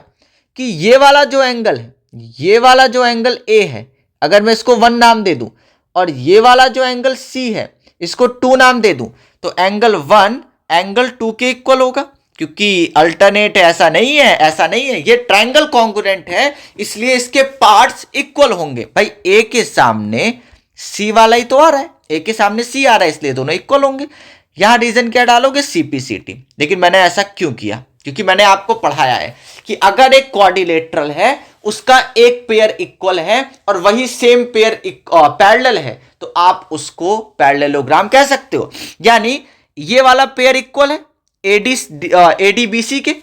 कि ये वाला जो एंगल है, ये वाला जो एंगल A है, अगर मैं इसको 1 नाम दे दूं और ये वाला जो एंगल C है इसको 2 नाम दे दूं तो एंगल 1 एंगल 2 के इक्वल होगा, क्योंकि अल्टरनेट है, ऐसा नहीं है, ऐसा नहीं है, ये ट्राइंगल कॉन्ग्रुएंट है, इसलिए इसके पार्ट्स इक्वल होंगे। भाई A के सामने C वाला ही तो आ रहा है, A के सामने C आ रहा है, इसलिए दोनों इक्वल होंगे। यहां रीजन क्या डालोगे, CPCT। लेकिन मैंने ऐसा क्यों किया, क्योंकि मैंने आपको पढ़ाया है कि अगर एक क्वाड्रिलेटरल है उसका एक पेयर इक्वल है और वही सेम पेयर पैरेलल है तो आप उसको पैरेललोग्राम कह सकते हो। यानी ये वाला पेयर इक्वल है ADBC के,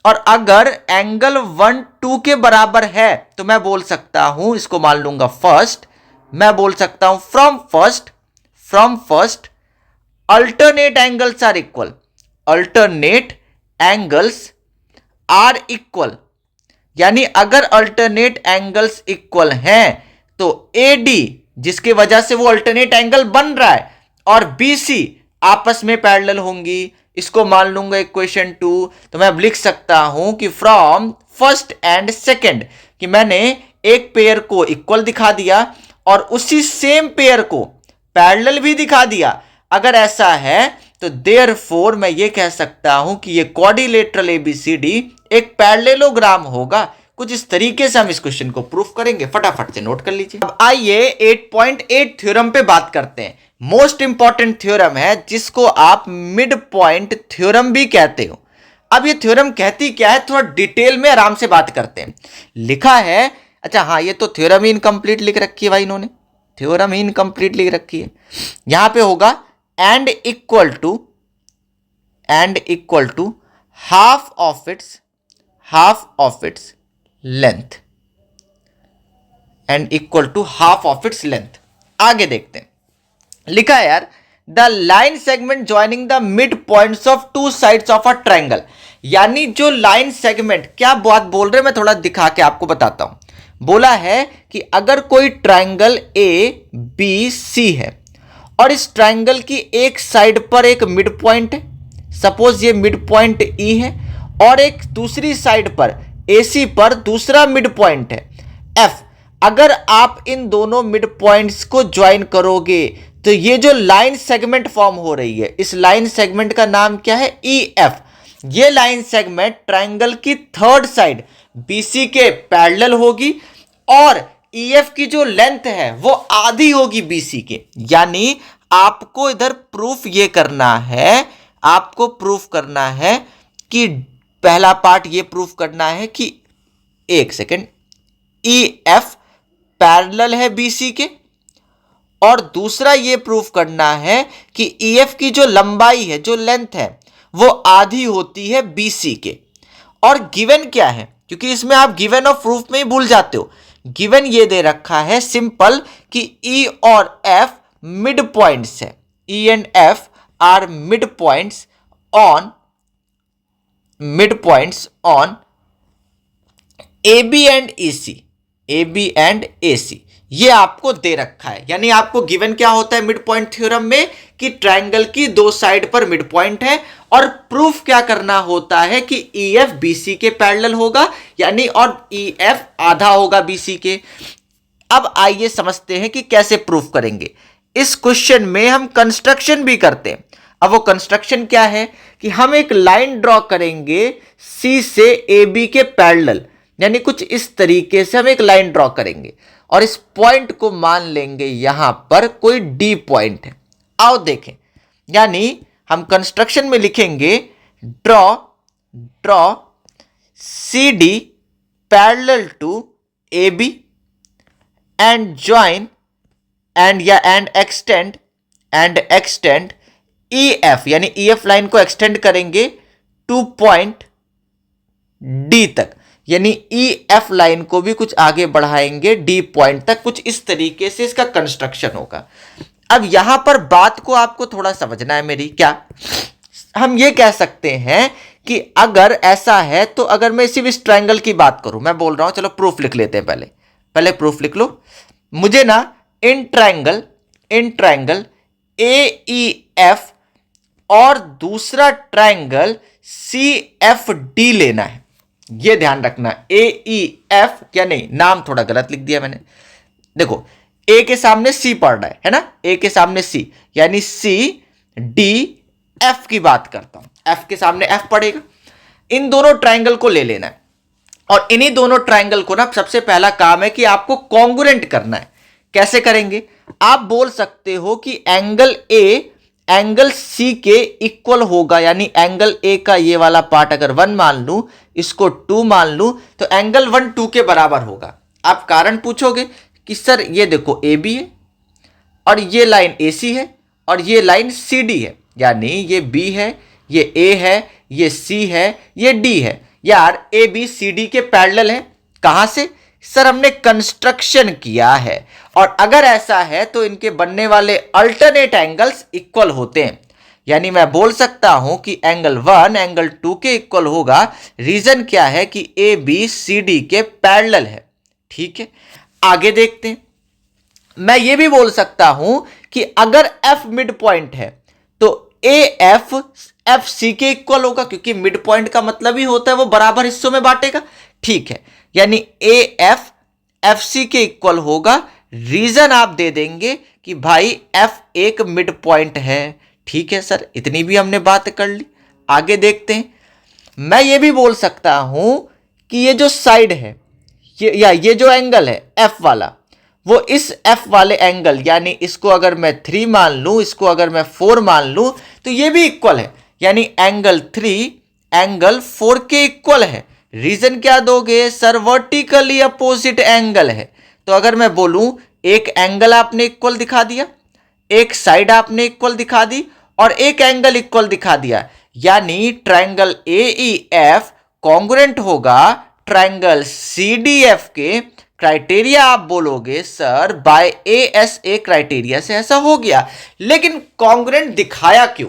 और अगर एंगल 1 2 के बराबर है तो मैं बोल सकता हूं, इसको मान लूंगा फर्स्ट, मैं बोल सकता हूं from first alternate angles are equal, alternate angles are equal। यानी अगर अल्टरनेट एंगल्स इक्वल हैं तो AD जिसके वजह से वो अल्टरनेट एंगल बन रहा है और BC आपस में पैरेलल होंगी। इसको मान लूंगा इक्वेशन 2, तो मैं अब लिख सकता हूं कि फ्रॉम फर्स्ट एंड सेकेंड, कि मैंने एक पेयर को इक्वल दिखा दिया और उसी सेम पेयर को पैरेलल भी दिखा दिया। अगर ऐसा है तो देयरफॉर मैं ये कह सकता हूं कि ये क्वाड्रिलेटरल ABCD एक पैरेललोग्राम होगा। कुछ इस तरीके से हम इस क्वेश्चन को प्रूफ करेंगे, फटाफट से नोट कर लीजिए। अब आइए 8.8 थ्योरम पे बात करते हैं। मोस्ट इंपॉर्टेंट थ्योरम है जिसको आप मिड पॉइंट थ्योरम भी कहते हो। अब ये थ्योरम कहती क्या है, थोड़ा डिटेल में आराम से बात करते हैं। लिखा है, अच्छा हाँ, ये तो थ्योरम ही इनकम्प्लीट लिख रखी है भाई, इन्होंने थ्योरम ही इनकम्प्लीट लिख रखी है। यहां पे होगा and equal to half of its length, and equal to half of its length। आगे देखते हैं, लिखा है यार the line segment joining the mid points of 2 sides of a triangle. यानी जो लाइन सेगमेंट, क्या बात बोल रहे हैं मैं थोड़ा दिखा के आपको बताता हूं। बोला है कि अगर कोई ट्राइंगल ABC है और इस ट्राइंगल की एक साइड पर एक मिड पॉइंट है, सपोज ये मिड पॉइंट E है, और एक दूसरी साइड पर AC पर दूसरा मिड पॉइंट है F। अगर आप इन दोनों मिड पॉइंट्स को ज्वाइन करोगे तो ये जो लाइन सेगमेंट फॉर्म हो रही है, इस लाइन सेगमेंट का नाम क्या है, EF। ये लाइन सेगमेंट ट्राइंगल की थर्ड साइड BC के पैरेलल होगी और EF की जो लेंथ है वो आधी होगी BC के। यानी आपको इधर प्रूफ ये करना है, आपको प्रूफ करना है कि पहला पार्ट ये प्रूफ करना है कि एक सेकेंड, EF पैरेलल है BC के और दूसरा ये प्रूफ करना है कि EF की जो लंबाई है, जो लेंथ है, वो आधी होती है BC के। और गिवन क्या है, क्योंकि इसमें आप गिवन और प्रूफ में ही भूल जाते हो। गिवन ये दे रखा है सिंपल कि E और F मिड पॉइंट्स है, E and F are mid points on AB and AC, AB and AC ये आपको दे रखा है। यानी आपको गिवन क्या होता है मिड पॉइंट थ्योरम में कि ट्रायंगल की दो साइड पर मिड पॉइंट है, और प्रूफ क्या करना होता है कि EF BC के पैरेलल होगा, यानी और EF आधा होगा BC के। अब आइए समझते हैं कि कैसे प्रूफ करेंगे। इस क्वेश्चन में हम कंस्ट्रक्शन भी करते हैं। अब वो कंस्ट्रक्शन क्या है कि हम एक लाइन ड्रॉ करेंगे C से AB के पैरेलल, यानी कुछ इस तरीके से हम एक लाइन ड्रॉ करेंगे और इस पॉइंट को मान लेंगे यहां पर कोई D पॉइंट है। आओ देखें, यानी हम कंस्ट्रक्शन में लिखेंगे draw CD parallel to AB and join and extend EF, यानी EF लाइन को एक्सटेंड करेंगे टू पॉइंट D तक, यानी EF लाइन को भी कुछ आगे बढ़ाएंगे D पॉइंट तक। कुछ इस तरीके से इसका कंस्ट्रक्शन होगा। अब यहां पर बात को आपको थोड़ा समझना है मेरी। क्या हम ये कह सकते हैं कि अगर ऐसा है तो, अगर मैं सिर्फ इस ट्रायंगल की बात करूं, मैं बोल रहा हूं, चलो प्रूफ लिख लेते हैं। पहले प्रूफ लिख लो। मुझे ना इन ट्रायंगल AEF और दूसरा ट्रायंगल CFD लेना है। ये ध्यान रखना, AEF क्या नहीं, नाम थोड़ा गलत लिख दिया मैंने। देखो A के सामने C पड़ रहा है ना, A के सामने C, यानी CDF की बात करता हूं, F के सामने F पड़ेगा। इन दोनों ट्रायंगल को ले लेना है, और इन्हीं दोनों ट्रायंगल को ना सबसे पहला काम है कि आपको कॉन्ग्रुएंट करना है। कैसे करेंगे? आप बोल सकते हो कि एंगल A एंगल C के इक्वल होगा, यानी एंगल A का ये वाला पार्ट अगर 1 मान लूं, इसको 2 मान लूं, तो एंगल 1 2 के बराबर होगा। आप कारण पूछोगे कि सर ये देखो AB है और ये लाइन AC है और ये लाइन CD है, यानी ये B है, ये A है, ये C है, ये D है। यार AB CD के पैरेलल है। कहां से? सर हमने कंस्ट्रक्शन किया है, और अगर ऐसा है तो इनके बनने वाले अल्टरनेट एंगल्स इक्वल होते हैं। यानी मैं बोल सकता हूं कि एंगल 1 एंगल 2 के इक्वल होगा। रीजन क्या है कि AB CD के पैरेलल है। ठीक है, आगे देखते हैं। मैं ये भी बोल सकता हूं कि अगर F मिड पॉइंट है तो AF FC के इक्वल होगा, क्योंकि मिड पॉइंट का मतलब ही होता है वो बराबर हिस्सों में बांटेगा। ठीक है, यानी AF FC के इक्वल होगा। रीजन आप दे देंगे कि भाई F एक मिड पॉइंट है। ठीक है सर, इतनी भी हमने बात कर ली। आगे देखते हैं। मैं ये भी बोल सकता हूं कि ये जो साइड है, ये जो एंगल है F वाला, वो इस F वाले एंगल, यानी इसको अगर मैं 3 मान लूं, इसको अगर मैं 4 मान लूं, तो ये भी इक्वल है, यानी एंगल 3 एंगल 4 के इक्वल है। रीजन क्या दोगे? सर वर्टिकली अपोजिट एंगल है। तो अगर मैं बोलूं एक एंगल आपने इक्वल दिखा दिया, एक साइड आपने इक्वल दिखा दी, और एक एंगल इक्वल दिखा दिया, यानी ट्रायंगल AEF कॉन्ग्रुएंट होगा ट्रायंगल CDF के। क्राइटेरिया आप बोलोगे सर बाय ASA क्राइटेरिया से ऐसा हो गया, लेकिन कॉन्ग्रुएंट दिखाया क्यों?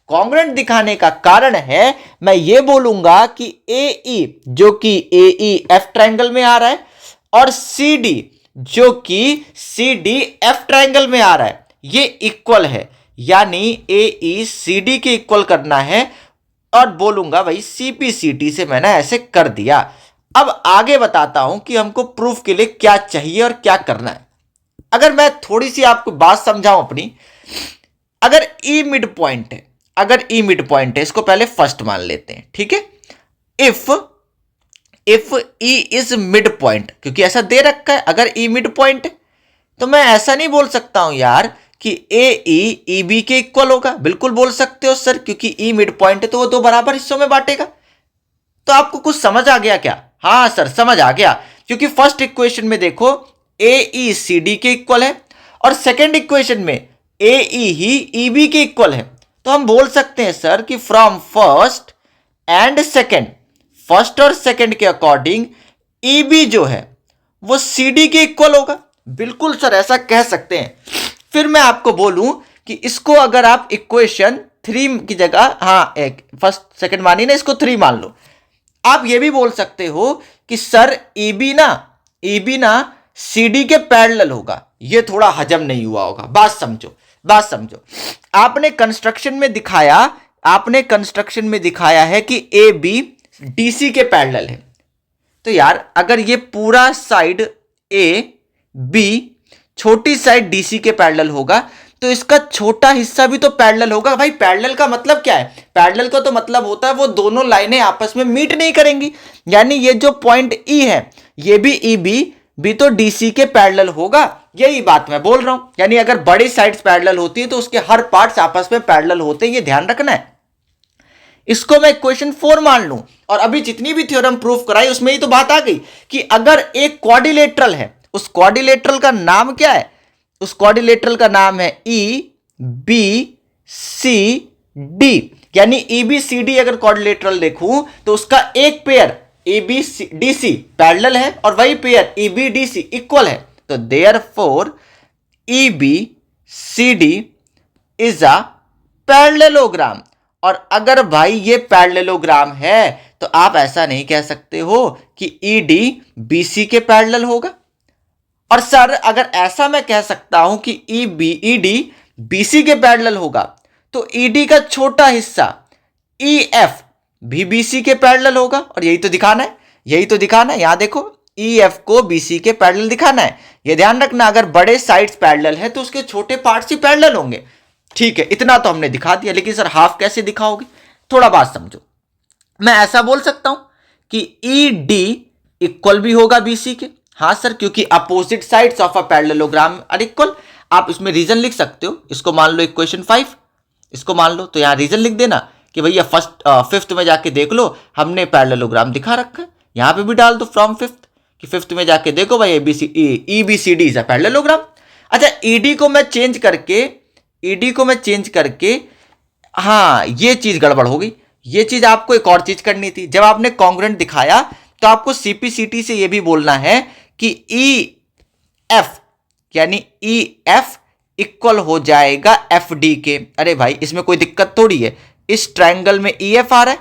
कॉन्ग्रुएंट दिखाने का कारण है, मैं ये बोलूंगा कि AE जो कि AEF ट्रायंगल में आ रहा है, और CD जो कि CDF ट्रायंगल में आ रहा है, ये इक्वल है। यानी AE CD के इक्वल करना है, और बोलूंगा भाई CPCT से मैंने ऐसे कर दिया। अब आगे बताता हूं कि हमको प्रूफ के लिए क्या चाहिए और क्या करना है। अगर मैं थोड़ी सी आपको बात समझाऊं अपनी, अगर E मिड पॉइंट है, इसको पहले फर्स्ट मान लेते हैं। ठीक है, if E is mid point, क्योंकि ऐसा दे रखा है, अगर E मिड पॉइंट है तो मैं ऐसा नहीं बोल सकता हूं यार कि AE EB के इक्वल होगा। बिल्कुल बोल सकते हो सर, क्योंकि E मिड पॉइंट है तो वो दो बराबर हिस्सों में बांटेगा। तो आपको कुछ समझ आ गया क्या? हाँ सर समझ आ गया, क्योंकि फर्स्ट इक्वेशन में देखो AE CD के इक्वल है, और सेकेंड इक्वेशन में ए ई ही ई बी के इक्वल है, तो हम बोल सकते हैं सर कि from first and second, first और सेकेंड के अकॉर्डिंग ई बी जो है वो सी डी के इक्वल होगा। बिल्कुल सर ऐसा कह सकते हैं। फिर मैं आपको बोलूं कि इसको अगर आप इक्वेशन 3 की जगह, हाँ एक फर्स्ट सेकंड मानी ना, इसको 3 मान लो। आप ये भी बोल सकते हो कि सर ई बी ना सी डी के पैरेलल होगा। ये थोड़ा हजम नहीं हुआ होगा, बात समझो। आपने कंस्ट्रक्शन में दिखाया है कि ए बी डी सी के पैरेलल है। तो यार अगर ये पूरा साइड ए बी छोटी साइड डी सी के पैरेलल होगा तो इसका छोटा हिस्सा भी तो पैरेलल होगा। भाई पैरेलल का मतलब क्या है? पैरेलल का तो मतलब होता है वो दोनों लाइनें आपस में मीट नहीं करेंगी। यानी ये जो पॉइंट ई है ये भी ई बी भी तो डीसी के पैरेलल होगा। यही बात मैं बोल रहा हूं। यानी अगर बड़ी साइड्स पैरेलल होती है तो उसके हर पार्ट्स आपस में पैरेलल होते हैं, ये ध्यान रखना है। इसको मैं इक्वेशन 4 मान लूं और अभी जितनी भी थ्योरम प्रूफ कराई उसमें ही तो बात आ गई कि अगर एक क्वाड्रिलेटरल है, उस क्वाड्रिलेटरल का नाम क्या है? उस क्वाड्रिलेटरल का नाम है ई बी सी डी। यानी ई बी सी डी अगर क्वाड्रिलेटरल देखूं तो उसका एक pair A B D C parallel है और वही pair A B D C equal है। तो therefore E B C D is a parallelogram. और अगर भाई ये पैरेललोग्राम है तो आप ऐसा नहीं कह सकते हो कि ई डी बी सी के पैरेलल होगा। और सर अगर ऐसा मैं कह सकता हूं कि ई डी बी सी के पैरेलल होगा तो ई डी का छोटा हिस्सा ई एफ भी बी सी के पैरेलल होगा। और यही तो दिखाना है, यहां देखो ई एफ को बी सी के पैरेलल दिखाना है। यह ध्यान रखना, अगर बड़े साइड्स पैरेलल है तो उसके छोटे पार्ट्स ही पैरेलल होंगे। ठीक है, इतना तो हमने दिखा दिया, लेकिन सर हाफ कैसे दिखाओगे? थोड़ा बात समझो। मैं ऐसा बोल सकता हूं कि ई डी इक्वल भी होगा बी सी के। हाँ सर, क्योंकि opposite sides of a parallelogram are equal. आप इसमें रीजन लिख सकते हो। इसको मान लो इक्वेशन 5, इसको मान लो, तो यहां रीजन लिख देना कि भैया फिफ्थ में जाके देख लो, हमने पैरेललोग्राम दिखा रखा है। यहां पे भी डाल दो फ्रॉम फिफ्थ कि फिफ्थ में जाके देखो भाई E B C D is a parallelogram. अच्छा, ईडी को मैं चेंज करके हाँ ये चीज गड़बड़ हो गई। ये चीज आपको एक और चीज करनी थी। जब आपने कॉन्ग्रुएंट दिखाया तो आपको सीपीसीटी से ये भी बोलना है कि ई एफ यानी ई एफ इक्वल हो जाएगा एफ डी के। अरे भाई इसमें कोई दिक्कत थोड़ी है। इस ट्रायंगल में ई एफ आ रहा है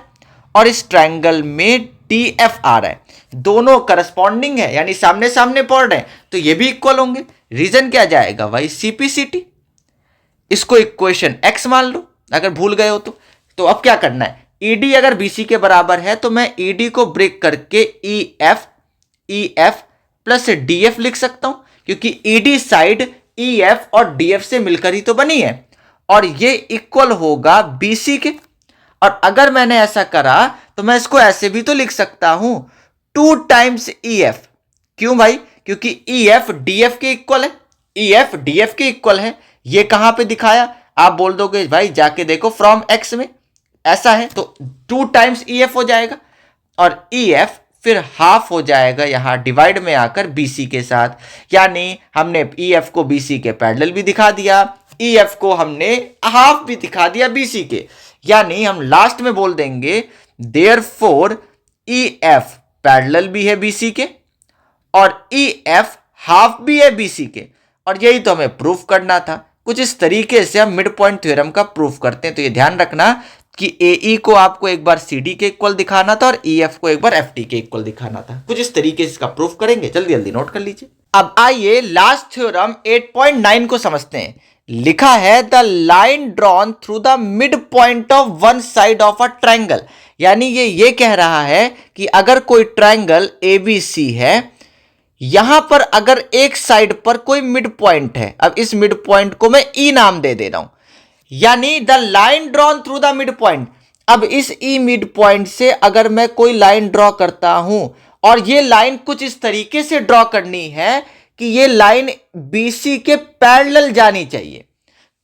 और इस ट्रायंगल में डी एफ आ रहा है, दोनों करस्पॉन्डिंग है यानी सामने सामने पड़ रहे हैं, तो ये भी इक्वल होंगे। रीजन क्या जाएगा भाई? सीपीसीटी। इसको इक्वेशन एक्स मान लो अगर भूल गए हो तो अब क्या करना है? ईडी अगर बीसी के बराबर है तो मैं ईडी को ब्रेक करके E F plus D F लिख सकता हूं, क्योंकि ईडी साइड ई एफ और डी एफ से मिलकर ही तो बनी है और ये इक्वल होगा बीसी के। और अगर मैंने ऐसा करा तो मैं इसको ऐसे भी तो लिख सकता हूं 2 टाइम्स ई एफ। क्यों भाई? क्योंकि ई एफ डी एफ के इक्वल है, ई एफ डी एफ के इक्वल है। ये कहां पे दिखाया? आप बोल दोगे भाई जाके देखो फ्रॉम एक्स में, ऐसा है तो 2 टाइम्स ई एफ हो जाएगा और ई एफ फिर हाफ हो जाएगा यहां डिवाइड में आकर बीसी के साथ। यानी हमने ई एफ को बीसी के पैरेलल भी दिखा दिया, ई एफ को हमने हाफ भी दिखा दिया बीसी के। यानी हम लास्ट में बोल देंगे देयरफॉर ई एफ पैरेलल भी है बीसी के और ई एफ हाफ भी है बीसी के। और यही तो हमें प्रूफ करना था। कुछ इस तरीके से हम मिड पॉइंट थ्योरम का प्रूफ करते हैं। तो ये ध्यान रखना कि ए को आपको एक बार सी डी के इक्वल दिखाना था और ई एफ को एक बार एफ टी के इक्वल दिखाना था। कुछ इस तरीके से इसका प्रूफ करेंगे, जल्दी जल्दी नोट कर लीजिए। अब आइए लास्ट थ्योरम 8.9 को समझते हैं। लिखा है the line drawn through the mid point of one side of a triangle. यानी ये कह रहा है कि अगर कोई ट्रायंगल एबीसी है, यहां पर अगर एक साइड पर कोई मिड पॉइंट है, अब इस मिड पॉइंट को मैं ई नाम दे रहा हूं, यानी the line drawn through the mid point. अब इस ई मिड पॉइंट से अगर मैं कोई लाइन ड्रॉ करता हूं और ये लाइन कुछ इस तरीके से ड्रॉ करनी है कि ये लाइन बीसी के पैरेलल जानी चाहिए,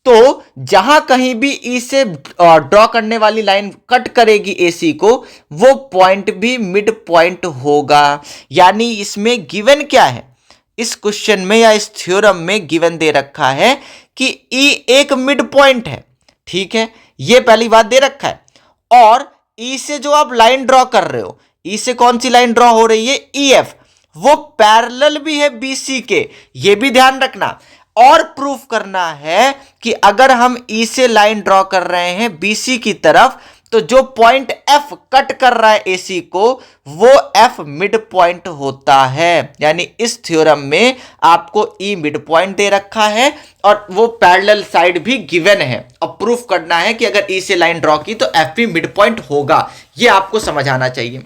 तो जहां कहीं भी ई से ड्रॉ करने वाली लाइन कट करेगी एसी को, वो पॉइंट भी मिड पॉइंट होगा। यानी इसमें गिवन क्या है? इस क्वेश्चन में या इस थ्योरम में गिवन दे रखा है कि ई एक मिड पॉइंट है, ठीक है, ये पहली बात दे रखा है। और ई से जो आप लाइन ड्रॉ कर रहे हो, ई से कौन सी लाइन ड्रॉ हो रही है, ई एफ, वो पैरेलल भी है बीसी के, ये भी ध्यान रखना। और प्रूफ करना है कि अगर हम ई से लाइन ड्रॉ कर रहे हैं बीसी की तरफ, तो जो पॉइंट एफ कट कर रहा है एसी को, वो एफ मिड पॉइंट होता है। यानी इस थ्योरम में आपको ई मिड पॉइंट दे रखा है और वो पैरेलल साइड भी गिवन है, और प्रूफ करना है कि अगर ई से लाइन ड्रॉ की तो एफ भी मिड पॉइंट होगा। ये आपको समझ आना चाहिए।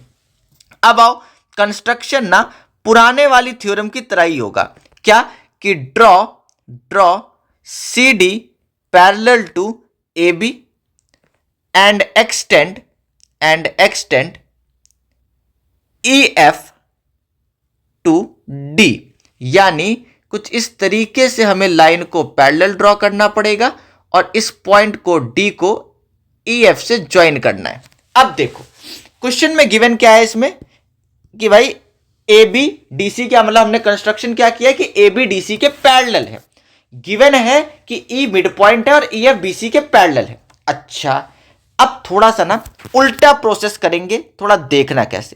अब आओ, कंस्ट्रक्शन ना पुराने वाली थ्योरम की तरह ही होगा। क्या कि draw C D parallel to A B and extend EF to D। यानी कुछ इस तरीके से हमें लाइन को पैरेलल ड्रॉ करना पड़ेगा और इस पॉइंट को D को EF से ज्वाइन करना है। अब देखो क्वेश्चन में गिवन क्या है इसमें कि भाई AB DC क्या, मतलब हमने कंस्ट्रक्शन क्या किया कि AB DC के पैरेलल है। गिवन है कि E मिड पॉइंट है और EF BC के पैरेलल है। अच्छा, अब थोड़ा सा ना उल्टा प्रोसेस करेंगे, थोड़ा देखना कैसे।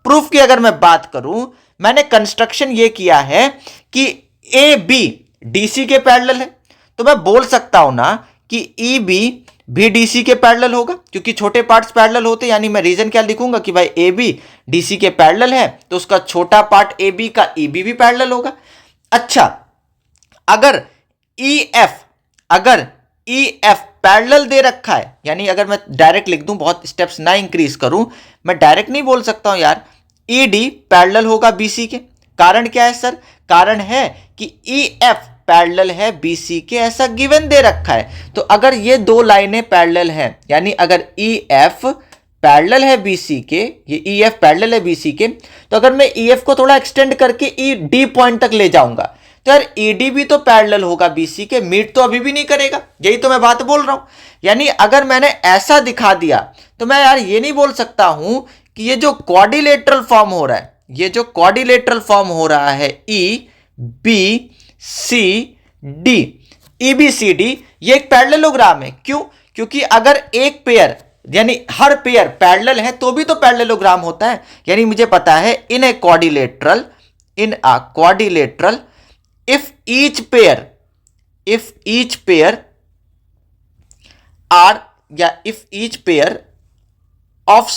प्रूफ की अगर मैं बात करूं, मैंने कंस्ट्रक्शन ये किया है कि ए बी डीसी के पैरेलल है, तो मैं बोल सकता हूं ना कि ई बी भी डीसी के पैरेलल होगा, क्योंकि छोटे पार्ट्स पैरेलल होते हैं। यानी मैं रीजन क्या लिखूंगा कि भाई ए बी डीसी के पैरेलल है, तो उसका छोटा पार्ट ए बी का ई बी भी पैरेलल होगा। अच्छा, अगर ई एफ पैरेलल दे रखा है, यानी अगर मैं डायरेक्ट लिख दूं, बहुत स्टेप्स ना इंक्रीज करूं, मैं डायरेक्ट नहीं बोल सकता हूं यार, ई डी पैरेलल होगा बीसी के। कारण क्या है सर? कारण है कि ई एफ पैरेलल है बीसी के, ऐसा गिवन दे रखा है। तो अगर ये दो लाइनें पैरेलल हैं, यानी अगर ई एफ पैरेलल है बीसी के, ये ई एफ पैरेलल है बीसी के, तो अगर मैं ई एफ को थोड़ा एक्सटेंड करके ई डी पॉइंट तक ले जाऊंगा, तो यार ईडी भी तो पैरेलल होगा बीसी के, मीट तो अभी भी नहीं करेगा। यही तो मैं बात बोल रहा हूं। यानी अगर मैंने ऐसा दिखा दिया, तो मैं यार ये नहीं बोल सकता हूं कि ये जो क्वाड्रिलेटरल फॉर्म हो रहा है, ये जो क्वाड्रिलेटरल फॉर्म हो रहा है E B C D, E B C D, ये एक पैरेललोग्राम है। क्यों? क्योंकि अगर एक पेयर यानी हर पेयर पैरेलल है तो भी तो पैरेललोग्राम होता है। यानी मुझे पता है in a quadrilateral if each pair are, या if each pair of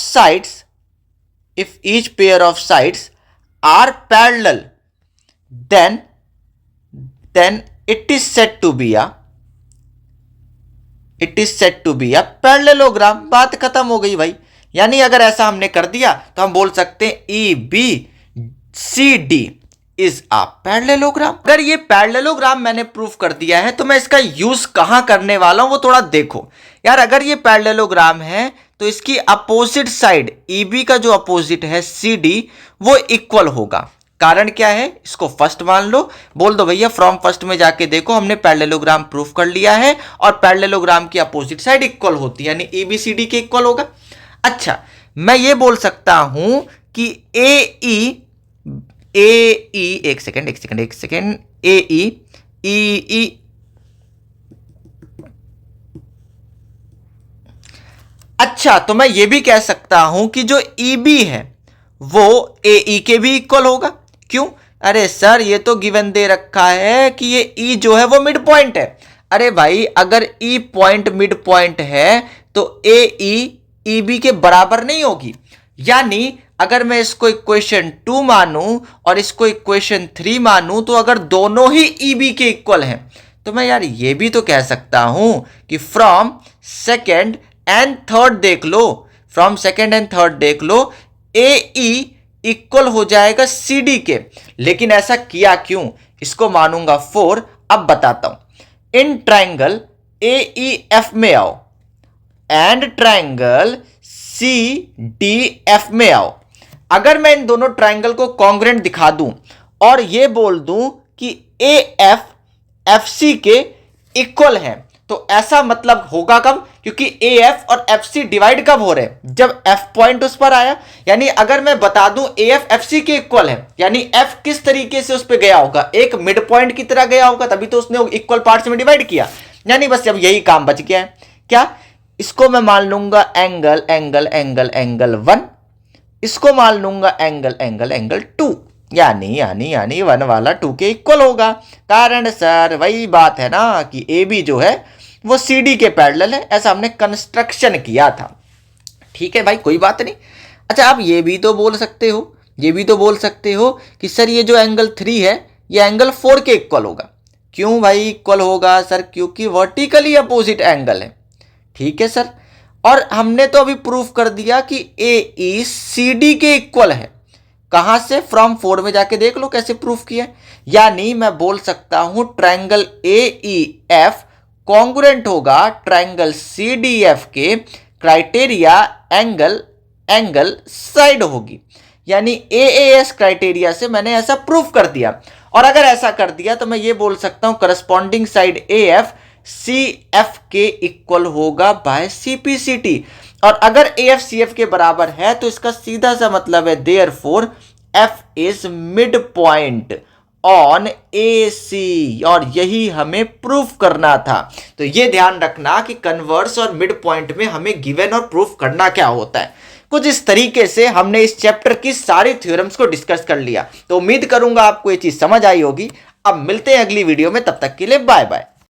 sides are parallel, then it is said to be a parallelogram। बात खत्म हो गई भाई। यानी अगर ऐसा हमने कर दिया तो हम बोल सकते हैं E B C D is a parallelogram. अगर ये पैरेललोग्राम मैंने प्रूफ कर दिया है, तो मैं इसका यूज कहां करने वाला हूं वो थोड़ा देखो यार। अगर ये पैरेललोग्राम है तो इसकी अपोजिट साइड EB का जो अपोजिट है CD, वो इक्वल होगा। कारण क्या है? इसको फर्स्ट मान लो, बोल दो भैया फ्रॉम फर्स्ट में जाके देखो, हमने पैरेललोग्राम प्रूफ कर लिया है और पैरेललोग्राम की अपोजिट साइड इक्वल होती है, यानी EBCD के इक्वल होगा। अच्छा, मैं ये बोल सकता हूं कि एक सेकेंड अच्छा, तो मैं ये भी कह सकता हूं कि जो EB है वो AE के भी इक्वल होगा। क्यों? अरे सर ये तो गिवन दे रखा है कि ये E जो है वो मिड पॉइंट है। अरे भाई अगर E पॉइंट मिड पॉइंट है तो AE EB के बराबर नहीं होगी। यानी अगर मैं इसको इक्वेशन 2 मानूं और इसको इक्वेशन 3 मानूं, तो अगर दोनों ही EB के इक्वल हैं, तो मैं यार ये भी तो कह सकता हूं कि फ्रॉम सेकेंड एंड थर्ड देख लो, AE इक्वल हो जाएगा CD के। लेकिन ऐसा किया क्यों? इसको मानूंगा 4। अब बताता हूं। इन ट्राइंगल AEF में आओ एंड ट्राइंगल CDF में आओ। अगर मैं इन दोनों ट्राइंगल को कॉन्ग्रुएंट दिखा दूं और ये बोल दूं कि AF FC के इक्वल है, तो ऐसा मतलब होगा कब, क्योंकि ए एफ और एफ सी डिवाइड कब हो रहे हैं, जब एफ पॉइंट उस पर आया। यानी अगर मैं बता दूं ए एफ एफ सी के इक्वल है, यानी एफ किस तरीके से उस पर गया होगा, एक मिड पॉइंट की तरह गया होगा, तभी तो उसने इक्वल पार्ट्स में डिवाइड किया। यानी बस अब यही काम बच गया है, क्या, इसको मैं मान लूंगा एंगल एंगल एंगल एंगल 1, इसको मान लूंगा एंगल एंगल एंगल 2, यानी यानी यानी 1 वाला 2 के इक्वल होगा। कारण सर वही बात है ना कि ए बी जो है वो सी डी के पैरेलल है, ऐसा हमने कंस्ट्रक्शन किया था। ठीक है भाई, कोई बात नहीं। अच्छा, आप ये भी तो बोल सकते हो, ये भी तो बोल सकते हो कि सर ये जो एंगल 3 है ये एंगल 4 के इक्वल होगा। क्यों भाई इक्वल होगा सर, क्योंकि वर्टिकली अपोजिट एंगल है। ठीक है सर, और हमने तो अभी प्रूफ कर दिया कि ए ई सी डी के इक्वल है। कहां से, फ्रॉम 4 में जाके देख लो कैसे प्रूफ किया। यानी मैं बोल सकता हूं triangle A E F congruent होगा ट्रायंगल सी डी एफ के क्राइटेरिया एंगल एंगल साइड होगी। यानी ए एस क्राइटेरिया से मैंने ऐसा प्रूफ कर दिया। और अगर ऐसा कर दिया तो मैं ये बोल सकता हूं corresponding side A F C F के इक्वल होगा by C P C T. और अगर ए एफ सी एफ के बराबर है तो इसका सीधा सा मतलब है therefore F is mid point on A C, और यही हमें प्रूफ करना था। तो ये ध्यान रखना कि कन्वर्स और मिड पॉइंट में हमें गिवन और प्रूफ करना क्या होता है। कुछ इस तरीके से हमने इस चैप्टर की सारी थ्योरम्स को डिस्कस कर लिया। तो उम्मीद करूंगा आपको ये चीज समझ आई होगी। अब मिलते हैं अगली वीडियो में, तब तक के लिए बाय बाय।